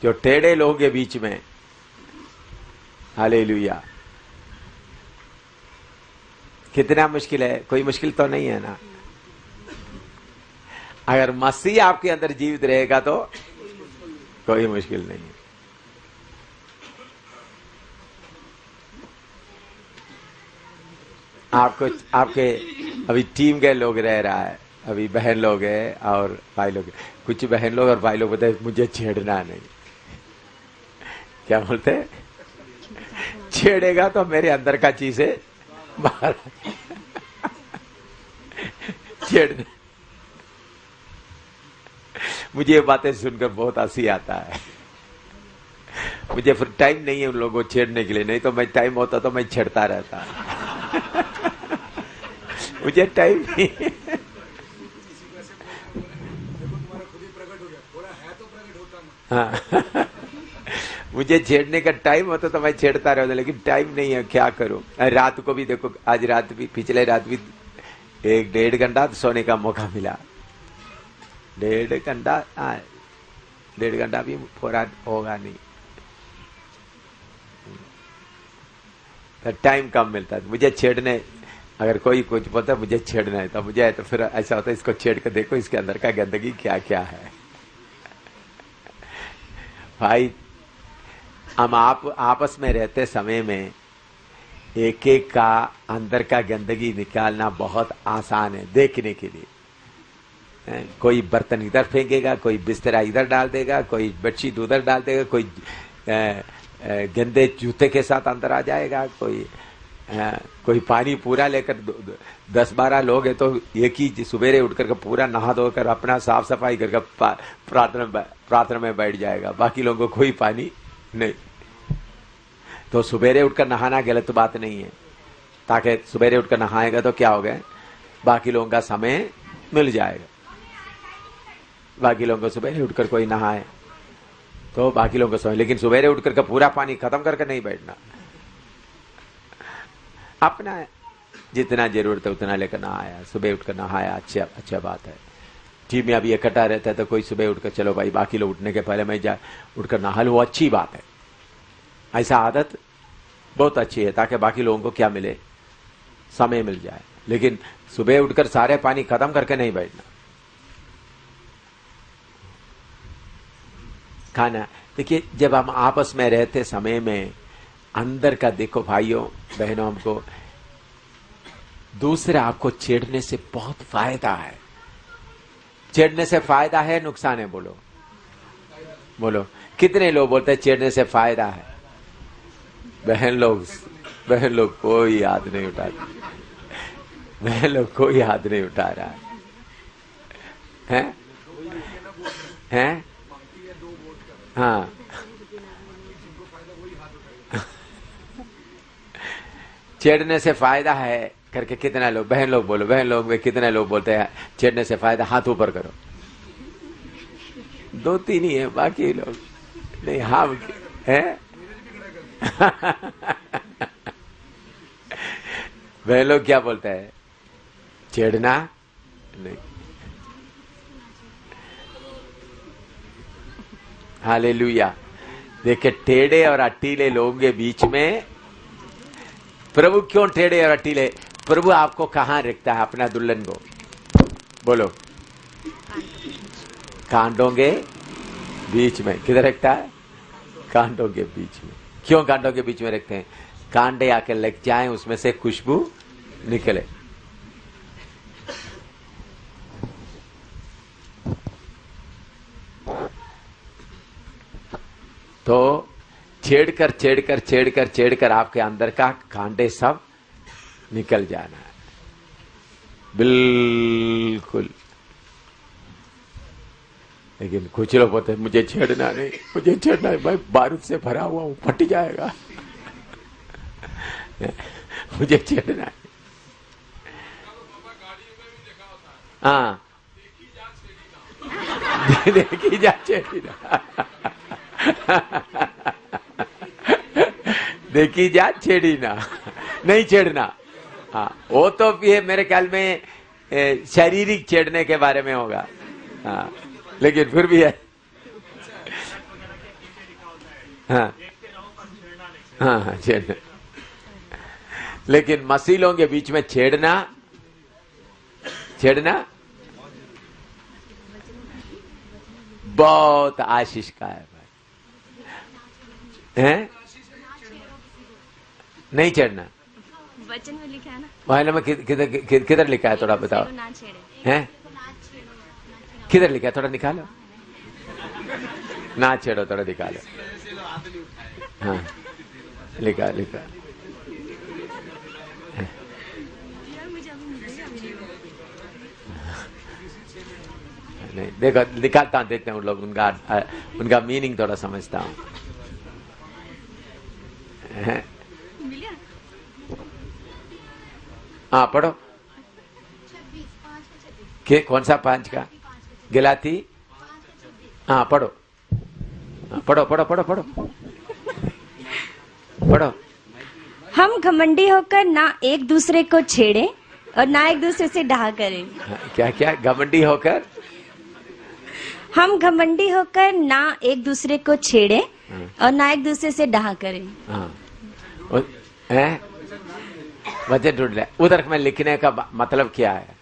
जो टेढ़े लोगों के बीच में, हालेलुया, कितना मुश्किल है। कोई मुश्किल तो नहीं है ना। अगर मसीह आपके अंदर जीवित रहेगा तो कोई मुश्किल नहीं है। आपके अभी टीम के लोग रह रहा है, अभी बहन लोग है और भाई लोग है। कुछ बहन लोग और भाई लोग बोलते मुझे छेड़ना नहीं। क्या बोलते? छेड़ेगा तो मेरे अंदर का चीज है बाहर छेड़। मुझे ये बातें सुनकर बहुत हंसी आता है। मुझे फिर टाइम नहीं है उन लोगों को छेड़ने के लिए, नहीं तो मैं टाइम होता तो मैं छेड़ता रहता। मुझे टाइम नहीं है। हाँ, मुझे छेड़ने का टाइम होता तो मैं छेड़ता रहता, लेकिन टाइम नहीं है, क्या करूं। रात को भी देखो, आज रात भी, पिछले रात भी 1-1.5 घंटा सोने का मौका मिला। 1.5 घंटा, 1.5 घंटा भी पूरा होगा नहीं, तो टाइम कम मिलता है मुझे छेड़ने। अगर कोई कुछ बोलता है मुझे छेड़ना है, तो मुझे तो फिर ऐसा होता है इसको छेड़ कर देखो इसके अंदर का गंदगी क्या क्या है। भाई हम आपस में रहते समय में एक एक का अंदर का गंदगी निकालना बहुत आसान है देखने के लिए। कोई बर्तन इधर फेंकेगा, कोई बिस्तरा इधर डाल देगा, कोई बेडशीट उधर डाल देगा, कोई गंदे जूते के साथ अंदर आ जाएगा, कोई पानी पूरा लेकर 10-12 लोग हैं तो एक ही सुबेरे उठकर पूरा नहा धोकर अपना साफ सफाई करके प्रार्थना में बैठ जाएगा, बाकी लोगों को कोई पानी नहीं। तो सुबेरे उठकर नहाना गलत बात नहीं है, ताकि सुबेरे उठकर नहाएगा तो क्या हो गया, बाकी लोगों का समय मिल जाएगा। बाकी लोगों को सुबेरे उठकर कोई नहाए तो बाकी लोगों को समय, लेकिन सुबेरे उठकर का पूरा पानी खत्म करके नहीं बैठना। अपना जितना जरूरत है उतना लेकर नहाया, सुबह उठकर नहाया, अच्छा बात है। टीम में अभी इकट्ठा रहता है तो कोई सुबह उठकर चलो भाई बाकी लोग उठने के पहले मैं उठकर नहा लूं, वो अच्छी बात है। ऐसा आदत बहुत अच्छी है ताकि बाकी लोगों को क्या मिले, समय मिल जाए। लेकिन सुबह उठकर सारे पानी खत्म करके नहीं बैठना। खाना देखिए, जब हम आपस में रहते समय में अंदर का देखो भाइयों बहनों, हमको दूसरे आपको छेड़ने से बहुत फायदा है। छेड़ने से फायदा है नुकसान है? बोलो बोलो, कितने लोग बोलते हैं छेड़ने से फायदा है? बहन लोग कोई हाथ नहीं उठाते, बहन लोग कोई हाथ नहीं उठा रहा है, हैं? हाँ, छेड़ने से फायदा है करके कितना लोग, बहन लोग बोलो, बहन लोग में कितने लोग बोलते हैं छेड़ने से फायदा? हाथ ऊपर करो। 2-3 ही है, बाकी लोग नहीं। हाँ है वह लोग क्या बोलते हैं? छेड़ना नहीं। हालेलुया। देखिए, टेढ़े और अटीले लोगों के बीच में प्रभु क्यों टेढ़े और अटीले? प्रभु आपको कहां रखता है अपना दुल्हन को? बोलो, कांटों के बीच में। किधर रखता है? कांटों के बीच में। क्यों कांटों के बीच में रखते हैं? कांटे आके लग जाए, उसमें से खुशबू निकले। तो छेड़कर आपके अंदर का कांटे सब निकल जाना है, बिल्कुल। लेकिन कुछ लोग बोलते हैं मुझे छेड़ना नहीं, मुझे छेड़ना नहीं, मैं बारूद से भरा हुआ हूं, फट जाएगा मुझे छेड़ना है। हाँ, देखी जा छेड़ना देखी जा छेड़ी ना, नहीं छेड़ना। हाँ, वो तो ये मेरे ख्याल में शारीरिक छेड़ने के बारे में होगा। हाँ, लेकिन फिर भी है। हाँ हाँ, छेड़ना। लेकिन मसीलों के बीच में छेड़ना बहुत आशीष का है भाई। हैं? नहीं छेड़ना, वचन में लिखा है ना। बाइबल में किधर लिखा है? थोड़ा बताओ। हैं? किधर लिखा है? थोड़ा निकालो। ना छेड़ो, थोड़ा निकालो। हाँ, लिखा। नहीं, देखो निकालता हूँ, देखते हैं उन लोग उनका मीनिंग थोड़ा समझता हूँ। हाँ, पढ़ो। कौन सा 5 का? गलाती। हाँ, पढ़ो। हम घमंडी होकर ना एक दूसरे को छेड़े और ना एक दूसरे से डाह करें। क्या घमंडी होकर? हम घमंडी होकर ना एक दूसरे को छेड़े और ना एक दूसरे से डाह करें। हाँ, वचन ढूंढ ले। उधर में लिखने का मतलब क्या है?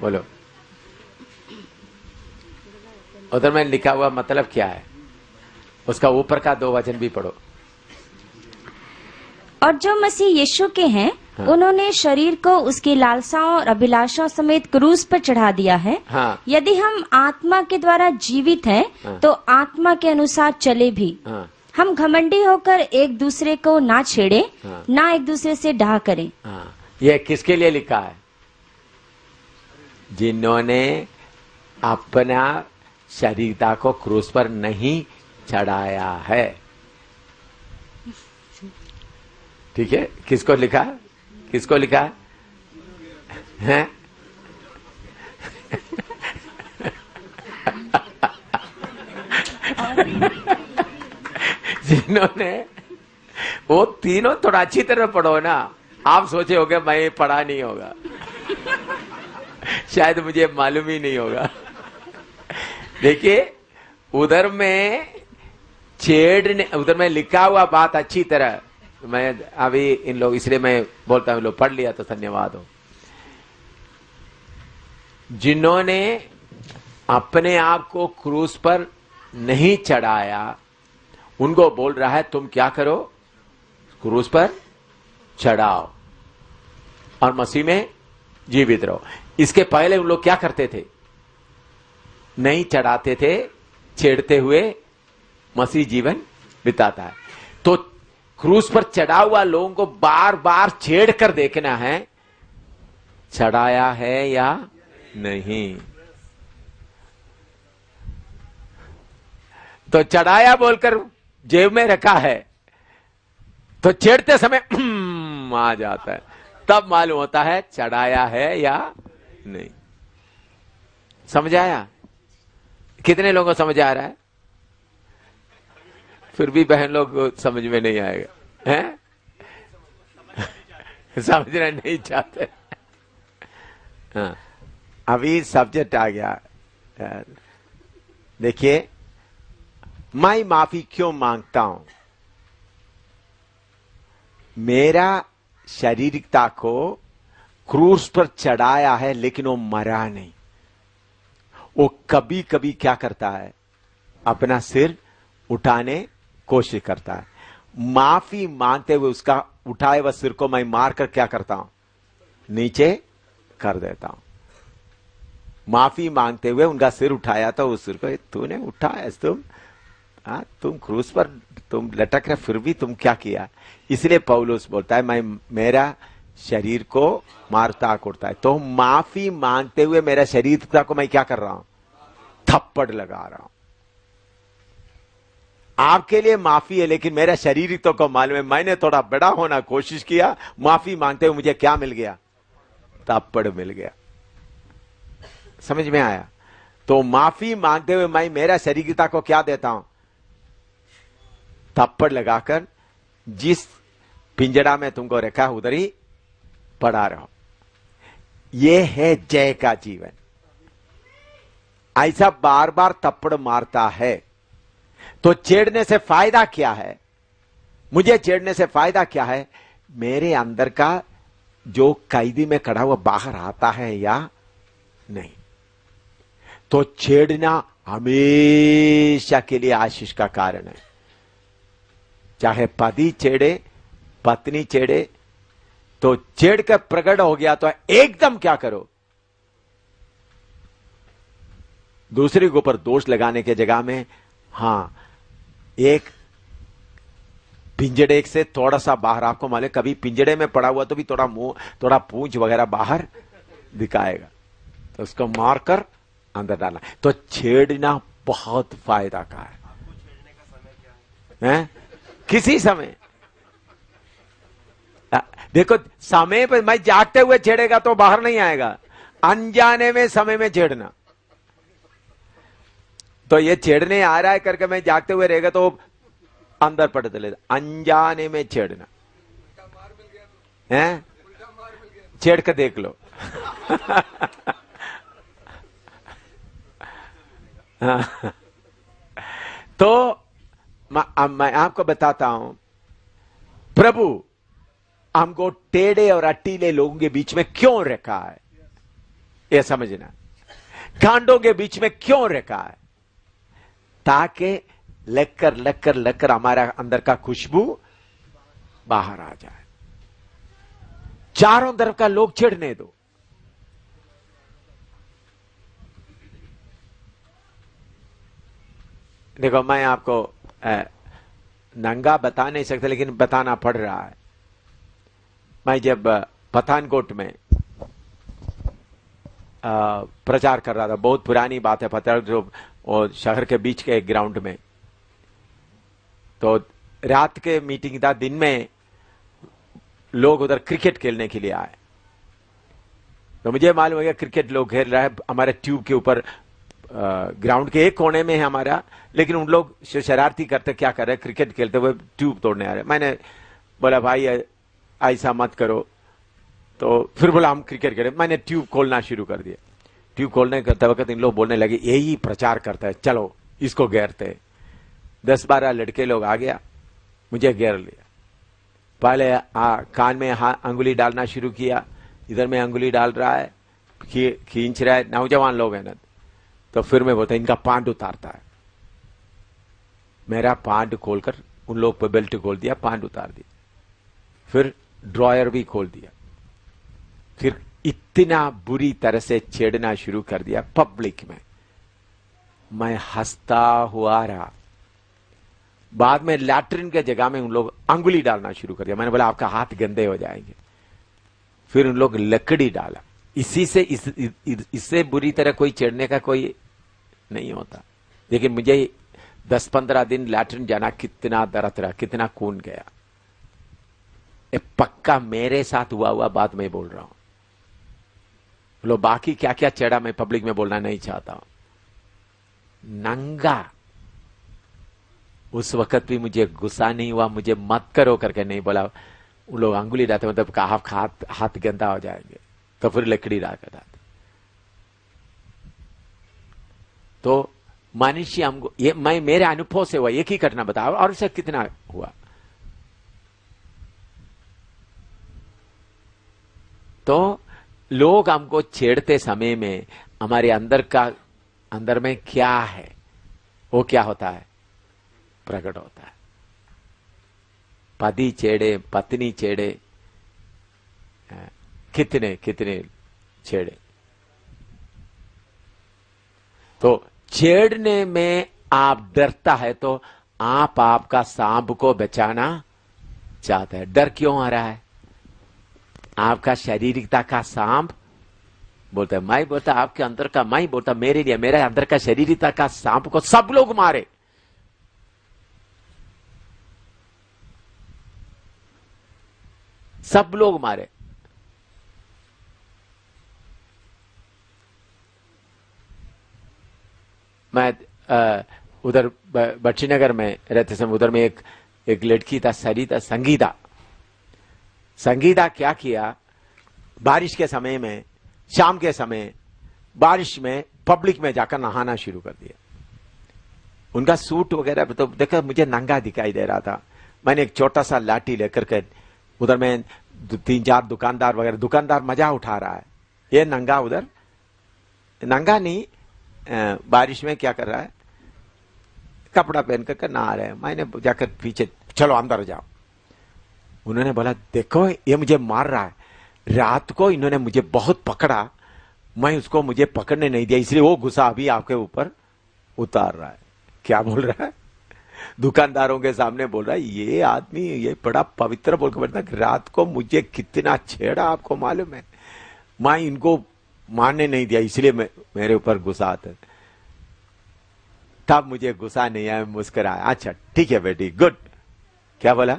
बोलो, उधर में लिखा हुआ मतलब क्या है? उसका ऊपर का 2 वचन भी पढ़ो। और जो मसीह यीशु के हैं, हाँ। उन्होंने शरीर को उसकी लालसाओं और अभिलाषाओं समेत क्रूस पर चढ़ा दिया है। हाँ। यदि हम आत्मा के द्वारा जीवित हैं, हाँ। तो आत्मा के अनुसार चले भी। हाँ। हम घमंडी होकर एक दूसरे को ना छेड़े, हाँ। ना एक दूसरे से डाह करें। हाँ, ये किसके लिए लिखा है? जिन्होंने अपना शरीरता को क्रूस पर नहीं चढ़ाया है। ठीक है, किसको लिखा है? किसको लिखा है? हैं? जिन्होंने, वो तीनों थोड़ा अच्छी तरह पढ़ो ना। आप सोचे होगे मैं पढ़ा नहीं होगा, शायद मुझे मालूम ही नहीं होगा। देखिए, उधर में छेड़ने, उधर में लिखा हुआ बात अच्छी तरह, मैं अभी इन लोग, इसलिए मैं बोलता हूं, लोग पढ़ लिया तो धन्यवाद हो। जिन्होंने अपने आप को क्रूस पर नहीं चढ़ाया, उनको बोल रहा है तुम क्या करो? क्रूस पर चढ़ाओ और मसीह में जीवित रहो। इसके पहले उन लोग क्या करते थे? नहीं चढ़ाते थे, छेड़ते हुए मसीह जीवन बिताता है। तो क्रूस पर चढ़ा हुआ लोगों को बार बार छेड़ कर देखना है, चढ़ाया है या नहीं। तो चढ़ाया बोलकर जेब में रखा है, तो छेड़ते समय आ जाता है, तब मालूम होता है चढ़ाया है या नहीं। समझ आया? कितने लोगों को समझ आ रहा है? फिर भी बहन लोग को समझ में नहीं आएगा, हैं? समझना नहीं चाहते। हाँ, अभी सब्जेक्ट आ गया। देखिए, मैं माफी क्यों मांगता हूं? मेरा शारीरिकता को क्रूस पर चढ़ाया है, लेकिन वो मरा नहीं। वो कभी कभी क्या करता है? अपना सिर उठाने कोशिश करता है। माफी मांगते हुए उसका उठाए हुए सिर को मैं मारकर क्या करता हूं? नीचे कर देता हूं। माफी मांगते हुए उनका सिर उठाया तो उस सिर को, तूने उठाया, तुम क्रूस पर तुम लटक रहे, फिर भी तुम क्या किया? इसलिए पौलुस बोलता है, मैं मेरा शरीर को मारता कुटता है। तो माफी मांगते हुए मेरा शरीर को मैं क्या कर रहा हूं? थप्पड़ लगा रहा हूं। आपके लिए माफी है, लेकिन मेरा शरीर तो को मालूम है, मैंने थोड़ा बड़ा होना कोशिश किया, माफी मांगते हुए मुझे क्या मिल गया? थप्पड़ मिल गया। समझ में आया? तो माफी मांगते हुए मैं मेरा शरीरता को क्या देता हूं? थप्पड़ लगाकर जिस पिंजड़ा में तुमको रखा उधर ही पड़ा रहो। यह है जय का जीवन। ऐसा बार बार थप्पड़ मारता है तो छेड़ने से फायदा क्या है? मुझे छेड़ने से फायदा क्या है? मेरे अंदर का जो कैदी में खड़ा हुआ बाहर आता है या नहीं। तो छेड़ना हमेशा के लिए आशीष का कारण है। चाहे पति छेड़े, पत्नी छेड़े, तो छेड़कर प्रकट हो गया तो एकदम क्या करो? दूसरे के ऊपर दोष लगाने के जगह में, हां, एक पिंजड़े से थोड़ा सा बाहर, आपको मालूम, कभी पिंजड़े में पड़ा हुआ तो भी थोड़ा मुंह, थोड़ा पूंछ वगैरह बाहर दिखाएगा, तो उसको मारकर अंदर डालना। तो छेड़ना बहुत फायदा का है। किसी समय देखो, समय पर मैं जागते हुए छेड़ेगा तो बाहर नहीं आएगा, अनजाने में समय में छेड़ना। तो ये छेड़ने आ रहा है करके मैं जागते हुए रहेगा तो अंदर पड़ चलेगा। अनजाने में छेड़ना है, छेड़ कर देख लो। तो मैं आपको बताता हूं, प्रभु हमको टेढ़े और अटीले लोगों के बीच में क्यों रखा है, यह समझना। कांडों के बीच में क्यों रखा है? ताकि लगकर हमारा अंदर का खुशबू बाहर आ जाए। चारों तरफ का लोग चिढ़ने दो। देखो, मैं आपको नंगा बता नहीं सकता, लेकिन बताना पड़ रहा है। मैं जब पठानकोट में प्रचार कर रहा था, बहुत पुरानी बात है, पठानकोट और शहर के बीच के एक ग्राउंड में, तो रात के मीटिंग था, दिन में लोग उधर क्रिकेट खेलने के लिए आए। तो मुझे मालूम हो गया क्रिकेट लोग खेल रहा है हमारे ट्यूब के ऊपर, ग्राउंड के एक कोने में है हमारा, लेकिन उन लोग शरारती करते क्या कर रहे हैं, क्रिकेट खेलते हुए ट्यूब तोड़ने आ रहे। मैंने बोला भाई ऐसा मत करो, तो फिर बोला हम क्रिकेट खेलें। मैंने ट्यूब खोलना शुरू कर दिया। ट्यूब खोलने करते वक्त इन लोग बोलने लगे यही प्रचार करता है, चलो इसको घेरते। 10-12 लड़के लोग आ गया, मुझे घेर लिया। पहले कान में अंगुली डालना शुरू किया, इधर में अंगुली डाल रहा है, खींच रहा है, नौजवान लोग हैं ना। तो फिर मैं बोलता इनका पांड उतारता है। मेरा पांड खोलकर उन लोग पे बेल्ट खोल दिया, पांड उतार दिया, फिर ड्रॉयर भी खोल दिया, फिर इतना बुरी तरह से छेड़ना शुरू कर दिया पब्लिक में। मैं हंसता हुआ रहा। बाद में लैट्रिन के जगह में उन लोग अंगुली डालना शुरू कर दिया। मैंने बोला आपका हाथ गंदे हो जाएंगे। फिर उन लोग लकड़ी डाला। इसी से इससे बुरी तरह कोई छेड़ने का कोई नहीं होता। लेकिन मुझे 10-15 दिन लैट्रिन जाना कितना दर्द रहा, कितना खून गया। ये पक्का मेरे साथ हुआ बात मैं बोल रहा हूं। लो बाकी क्या क्या चढ़ा मैं पब्लिक में बोलना नहीं चाहता हूं। नंगा उस वक्त भी मुझे गुस्सा नहीं हुआ, मुझे मत करो करके नहीं बोला। वो लोग अंगुली डालते मतलब हाथ गंदा हो जाएंगे, तो फिर लकड़ी डालकर डालते। तो मनुष्य हमको, ये मैं मेरे अनुभव से हुआ, एक ही घटना बताओ और इससे कितना हुआ। तो लोग हमको छेड़ते समय में हमारे अंदर में क्या है, वो क्या होता है, प्रकट होता है। पति छेड़े, पत्नी छेड़े, कितने कितने छेड़े। तो छेड़ने में आप डरता है तो आप आपका सांप को बचाना चाहते हैं। डर क्यों आ रहा है? आपका शारीरिकता का सांप बोलता है, मैं बोलता आपके अंदर का, मैं बोलता मेरे लिए, मेरे अंदर का शारीरिकता का सांप को सब लोग मारे। सब लोग मारे। मैं उधर बच्चीनगर में रहते समय उधर में एक लड़की था, सरिता, संगीता क्या किया, बारिश के समय में, शाम के समय बारिश में पब्लिक में जाकर नहाना शुरू कर दिया। उनका सूट वगैरह तो देखा, मुझे नंगा दिखाई दे रहा था। मैंने एक छोटा सा लाठी लेकर के उधर में 3-4 दुकानदार वगैरह, दुकानदार मजा उठा रहा है, ये नंगा उधर, नंगा नहीं, बारिश में क्या कर रहा है, कपड़ा पहन कर नहा रहे हैं। मैंने जाकर पीछे, चलो अंदर जाओ। उन्होंने बोला देखो ये मुझे मार रहा है, रात को इन्होंने मुझे बहुत पकड़ा, मैं उसको मुझे पकड़ने नहीं दिया, इसलिए वो गुस्सा अभी आपके ऊपर उतार रहा है। क्या बोल रहा है? दुकानदारों के सामने बोल रहा है ये आदमी, ये बड़ा पवित्र बोल के बोलता, रात को मुझे कितना छेड़ा आपको मालूम है, मैं इनको मारने नहीं दिया, इसलिए मेरे ऊपर गुस्सा आता है। तब मुझे गुस्सा नहीं आया, मुस्कुराया, अच्छा ठीक है बेटी, गुड। क्या बोला?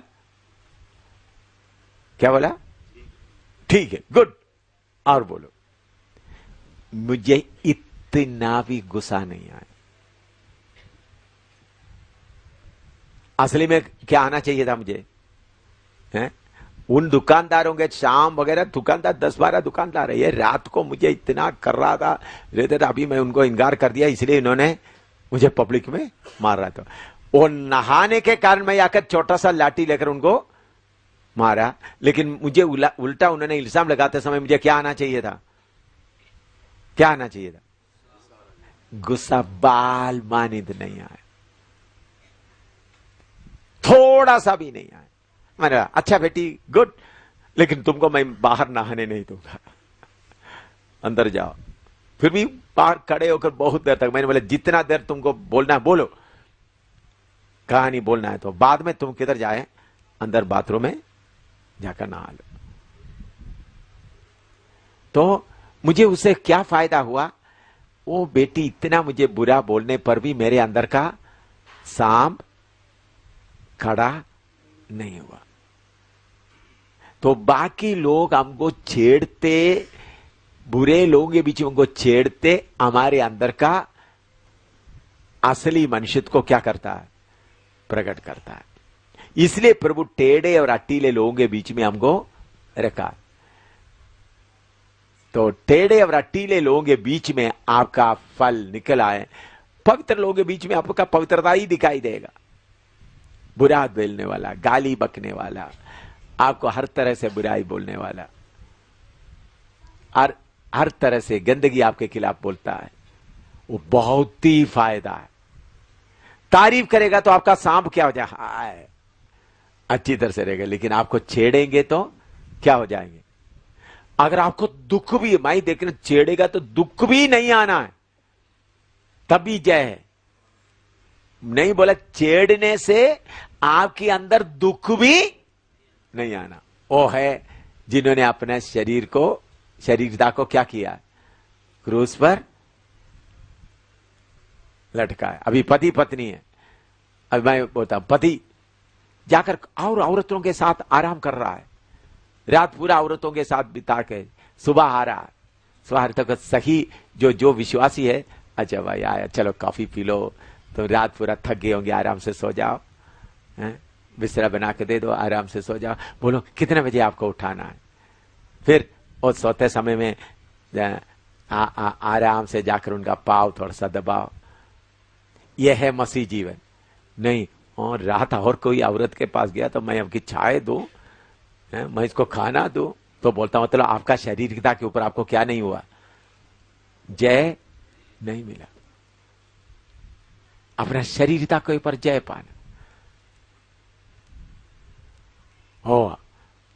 क्या बोला? ठीक है, गुड। और बोलो। मुझे इतना भी गुस्सा नहीं आया। असली में क्या आना चाहिए था मुझे, हैं? उन दुकानदारों के, शाम वगैरह दुकानदार 10-12 दुकानदार है, ये रात को मुझे इतना कर रहा था, रहते था, अभी मैं उनको इनकार कर दिया, इसलिए इन्होंने मुझे पब्लिक में मार रहा था। वो नहाने के कारण मैं आकर छोटा सा लाठी लेकर उनको मारा, लेकिन मुझे उल्टा उन्होंने इल्जाम लगाते समय मुझे क्या आना चाहिए था? क्या आना चाहिए था? गुस्सा बाल मानिंद नहीं आया, थोड़ा सा भी नहीं आया। मैंने कहा, अच्छा बेटी गुड, लेकिन तुमको मैं बाहर नहाने नहीं दूंगा, अंदर जाओ। फिर भी बाहर खड़े होकर बहुत देर तक, मैंने बोला जितना देर तुमको बोलना है बोलो, कहानी बोलना है तो बाद में तुम किधर जाए, अंदर बाथरूम में जाकर नहा लो। तो मुझे उससे क्या फायदा हुआ, वो बेटी इतना मुझे बुरा बोलने पर भी मेरे अंदर का सांप खड़ा नहीं हुआ। तो बाकी लोग हमको छेड़ते, बुरे लोगों के बीच में हमको छेड़ते, हमारे अंदर का असली मनुष्य को क्या करता है, प्रकट करता है। इसलिए प्रभु टेढ़े और अटीले लोगों के बीच में हमको रखा। तो टेढ़े और अटीले लोगों के बीच में आपका फल निकल आए, पवित्र लोगों के बीच में आपका पवित्रता ही दिखाई देगा। बुरा बोलने वाला, गाली बकने वाला, आपको हर तरह से बुराई बोलने वाला, और हर तरह से गंदगी आपके खिलाफ बोलता है, वो बहुत ही फायदा है। तारीफ करेगा तो आपका सांप क्या हो जाए, अच्छी तरह से रहेगा, लेकिन आपको छेड़ेंगे तो क्या हो जाएंगे। अगर आपको दुख भी, माई देखना, छेड़ेगा तो दुख भी नहीं आना है, तभी जय है। नहीं बोला छेड़ने से आपके अंदर दुख भी नहीं आना। वो है जिन्होंने अपने शरीर को, शरीरता को क्या किया, क्रूस पर लटका है। अभी पति पत्नी है, अभी मैं बोलता हूं पति जाकर और औरतों के साथ आराम कर रहा है, रात पूरा औरतों के साथ बिता के सुबह आ रहा है, सुबह तक सही जो विश्वासी है, अच्छा भाई आया, चलो कॉफी पी लो, तो रात पूरा थक गए होंगे, आराम से सो जाओ, बिस्तरा बना के दे दो, आराम से सो जाओ, बोलो कितने बजे आपको उठाना है। फिर और सोते समय में आराम से जाकर उनका पाव थोड़ा सा दबाओ। यह है मसीह जीवन। नहीं, और रात और कोई औरत के पास गया तो मैं आपकी चाय दूं, मैं इसको खाना दूं, तो बोलता मतलब आपका शरीरता के ऊपर आपको क्या नहीं हुआ, जय नहीं मिला। अपना शरीरता के ऊपर जय पाना, हो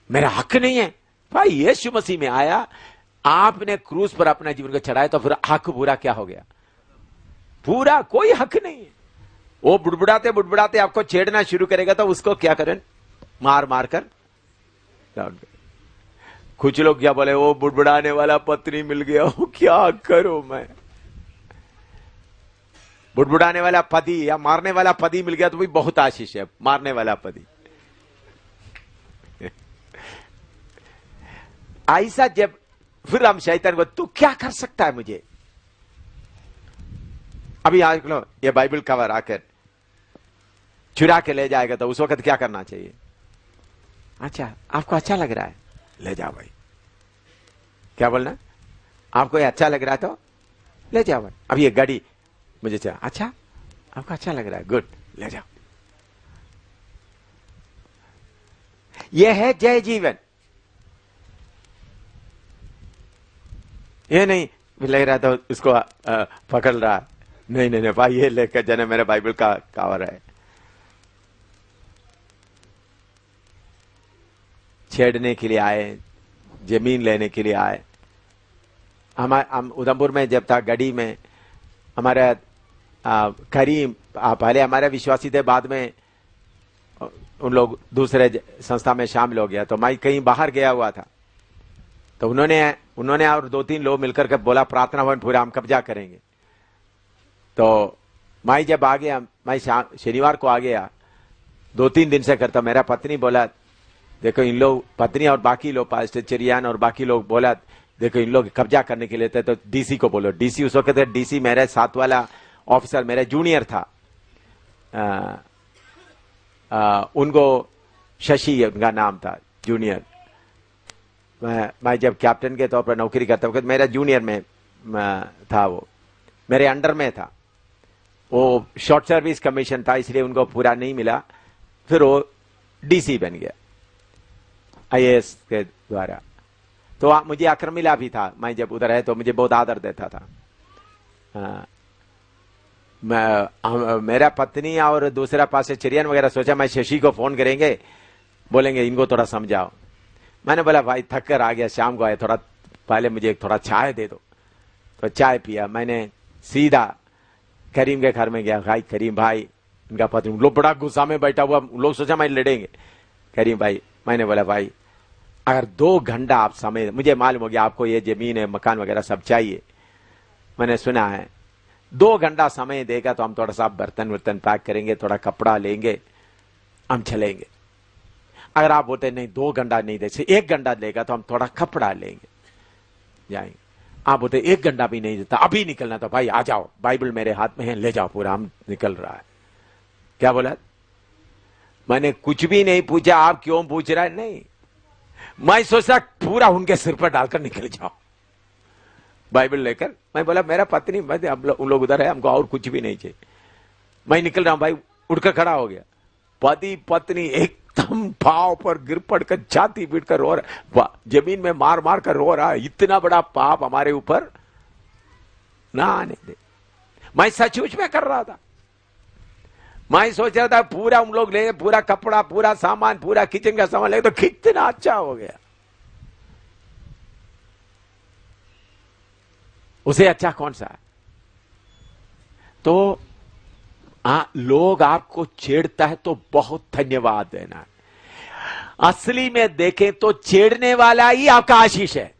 मेरा हक नहीं है भाई, यीशु मसीह में आया, आपने क्रूस पर अपना जीवन को चढ़ाया, तो फिर हक पूरा क्या हो गया, पूरा कोई हक नहीं है। वो बुड़बुड़ाते बुड़बुड़ाते आपको छेड़ना शुरू करेगा तो उसको क्या करें, मार मार कर। कुछ लोग क्या बोले, वो बुड़बुड़ाने वाला पत्नी मिल गया, वो क्या करो मैं, बुड़बुड़ाने वाला पति या मारने वाला पति मिल गया तो भी बहुत आशीष है, मारने वाला पति। ऐसा जब फिर हम शैतान को, तू क्या कर सकता है मुझे, अभी आज लो ये बाइबल कवर आकर चुरा के ले जाएगा तो उस वक्त क्या करना चाहिए, अच्छा आपको अच्छा लग रहा है ले जाओ भाई, क्या बोलना, आपको ये अच्छा लग रहा है तो ले जाओ भाई। अब ये गाड़ी मुझे चाहिए, अच्छा आपको अच्छा लग रहा है, गुड, ले जाओ। यह है जय जीवन। ये नहीं ले रहा तो उसको पकड़ रहा, नहीं नहीं नहीं भाई, ये लेकर जाने, मेरे बाइबल का कवर है। छेड़ने के लिए आए, जमीन लेने के लिए आए। हम उधमपुर में जब था, गढ़ी में हमारा करीम पहले हमारे विश्वासी थे, बाद में उन लोग दूसरे संस्था में शामिल हो गया, तो मैं कहीं बाहर गया हुआ था, तो उन्होंने और 2-3 लोग मिलकर के बोला प्रार्थना भवन पूरा हम कब्जा करेंगे। तो मैं जब आ गया, मैं शनिवार को आ गया, 2-3 दिन से करता, मेरा पत्नी बोला देखो इन लोग, पत्नी और बाकी लोग, पास्टर चरियान और बाकी लोग बोला देखो इन लोग कब्जा करने के लिए थे, तो डीसी को बोलो। डीसी उस वक्त डीसी मेरे साथ वाला ऑफिसर मेरा जूनियर था, उनको शशि उनका नाम था, जूनियर। मैं जब कैप्टन के तौर पर नौकरी करता वक्त मेरा जूनियर में था, वो मेरे अंडर में था, वो शॉर्ट सर्विस कमीशन था इसलिए उनको पूरा नहीं मिला, फिर वो डीसी बन गया आईएएस के द्वारा। तो मुझे अक्र मिला भी था, मैं जब उधर है तो मुझे बहुत आदर देता था। मेरा पत्नी और दूसरा पास चरियन वगैरह सोचा मैं शशि को फोन करेंगे बोलेंगे इनको थोड़ा समझाओ। मैंने बोला भाई थक कर आ गया, शाम को आया, थोड़ा पहले मुझे थोड़ा चाय दे दो। तो चाय पिया। मैंने सीधा करीम के घर में गया। भाई करीम भाई, इनका पति, लोग बड़ा गुस्सा में बैठा हुआ, लोग सोचा मैं लड़ेंगे। करीम भाई, मैंने बोला भाई अगर 2 घंटा आप समय, मुझे मालूम हो गया आपको ये जमीन है, मकान वगैरह सब चाहिए, मैंने सुना है, 2 घंटा समय देगा तो हम थोड़ा सा बर्तन वर्तन पैक करेंगे, थोड़ा कपड़ा लेंगे, हम चलेंगे। अगर आप बोलते नहीं 2 घंटा नहीं दे, 1 घंटा लेगा तो हम थोड़ा कपड़ा लेंगे, जाएंगे। आप बोलते 1 घंटा भी नहीं देता, अभी निकलना, तो भाई आ जाओ, बाइबल मेरे हाथ में है, ले जाओ पूरा, हम निकल रहा है। क्या बोला? मैंने कुछ भी नहीं पूछा, आप क्यों पूछ रहा है, नहीं, मैं सोचा पूरा उनके सिर पर डालकर निकल जाओ बाइबल लेकर। मैं बोला मेरा पत्नी, मैं उन लोग उधर है, हमको और कुछ भी नहीं चाहिए, मैं निकल रहा हूं। भाई उठकर खड़ा हो गया। पति पत्नी एकदम पांव पर गिर पड़कर छाती पीट कर रो रहा, जमीन में मार मार कर रो रहा है, इतना बड़ा पाप हमारे ऊपर ना आने दे। मैं सचमुच में कर रहा था, मैं सोच रहा था पूरा उन लोग ले, पूरा कपड़ा, पूरा सामान, पूरा किचन का सामान ले, तो कितना अच्छा हो गया। उसे अच्छा कौन सा है? तो लोग आपको छेड़ता है तो बहुत धन्यवाद देना है। असली में देखें तो छेड़ने वाला ही आपका आशीष है।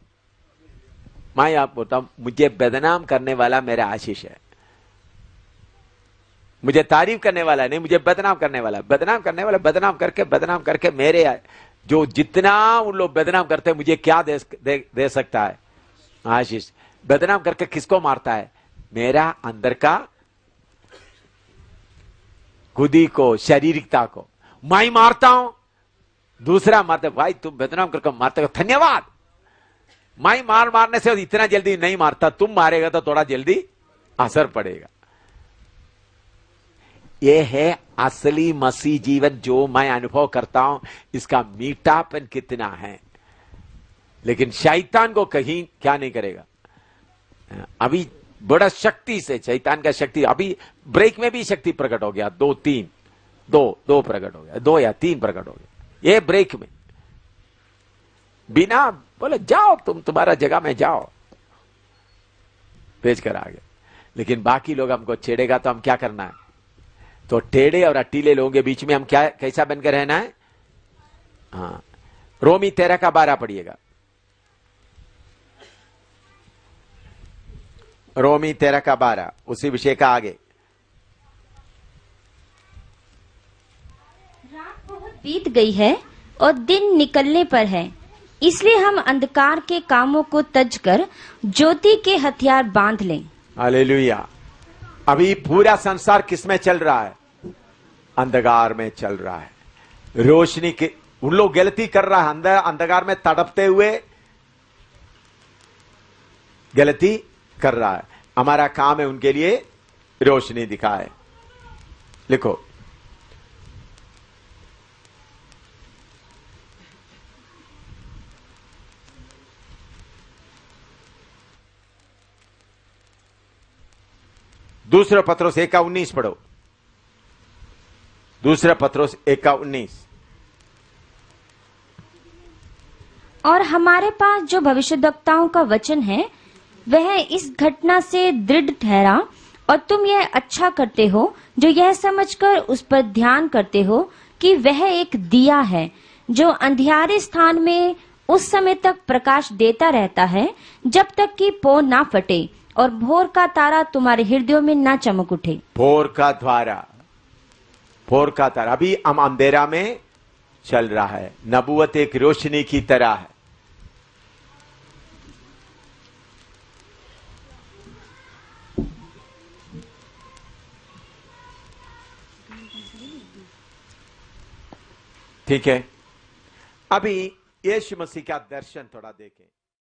मैं आपको बताऊं, मुझे बदनाम करने वाला मेरा आशीष है। मुझे तारीफ करने वाला नहीं, मुझे बदनाम करने वाला, बदनाम करने वाला बदनाम करके मेरे जो जितना उन लोग बदनाम करते हैं, मुझे क्या दे सकता है? आशीष। बदनाम करके किसको मारता है? मेरा अंदर का खुदी को, शारीरिकता को मैं मारता हूं, दूसरा मारता। भाई तुम बदनाम करके मारते हो, धन्यवाद। मैं मारने से इतना जल्दी नहीं मारता, तुम मारेगा तो थोड़ा जल्दी असर पड़ेगा। यह है असली मसीह जीवन जो मैं अनुभव करता हूं, इसका मीठापन कितना है। लेकिन शैतान को कहीं क्या नहीं करेगा। अभी बड़ा शक्ति से शैतान का शक्ति, अभी ब्रेक में भी शक्ति प्रकट हो गया, 2 प्रकट हो गया, 2 या 3 प्रकट हो गया। ये ब्रेक में बिना बोले जाओ, तुम्हारा जगह में जाओ, भेज कर आ गए। लेकिन बाकी लोग हमको छेड़ेगा तो हम क्या करना है? तो टेढ़े और अटीले लोगों के बीच में हम क्या, कैसा बनकर रहना है? हाँ, रोमी 13:12 पढ़िएगा। रोमी 13:12 उसी विषय का आगे। रात बहुत बीत गई है और दिन निकलने पर है, इसलिए हम अंधकार के कामों को तज कर ज्योति के हथियार बांध लें। हालेलुया। अभी पूरा संसार किसमें चल रहा है? अंधकार में चल रहा है। रोशनी के उन लोग गलती कर रहा है, अंधकार में तड़पते हुए गलती कर रहा है। हमारा काम है उनके लिए रोशनी दिखाए। लिखो, दूसरा पत्रोस 1:19 पढ़ो। दूसरा पत्रोस 1:19। और हमारे पास जो भविष्यद्वक्ताओं का वचन है, वह इस घटना से दृढ़ ठहरा, और तुम यह अच्छा करते हो जो यह समझकर उस पर ध्यान करते हो कि वह एक दिया है जो अंधियारे स्थान में उस समय तक प्रकाश देता रहता है, जब तक कि पौ ना फटे और भोर का तारा तुम्हारे हृदयों में ना चमक उठे। भोर का तारा। अभी हम अंधेरा में चल रहा है। नबूवत एक रोशनी की तरह है। ठीक है, अभी यीशु मसीह का दर्शन थोड़ा देखें।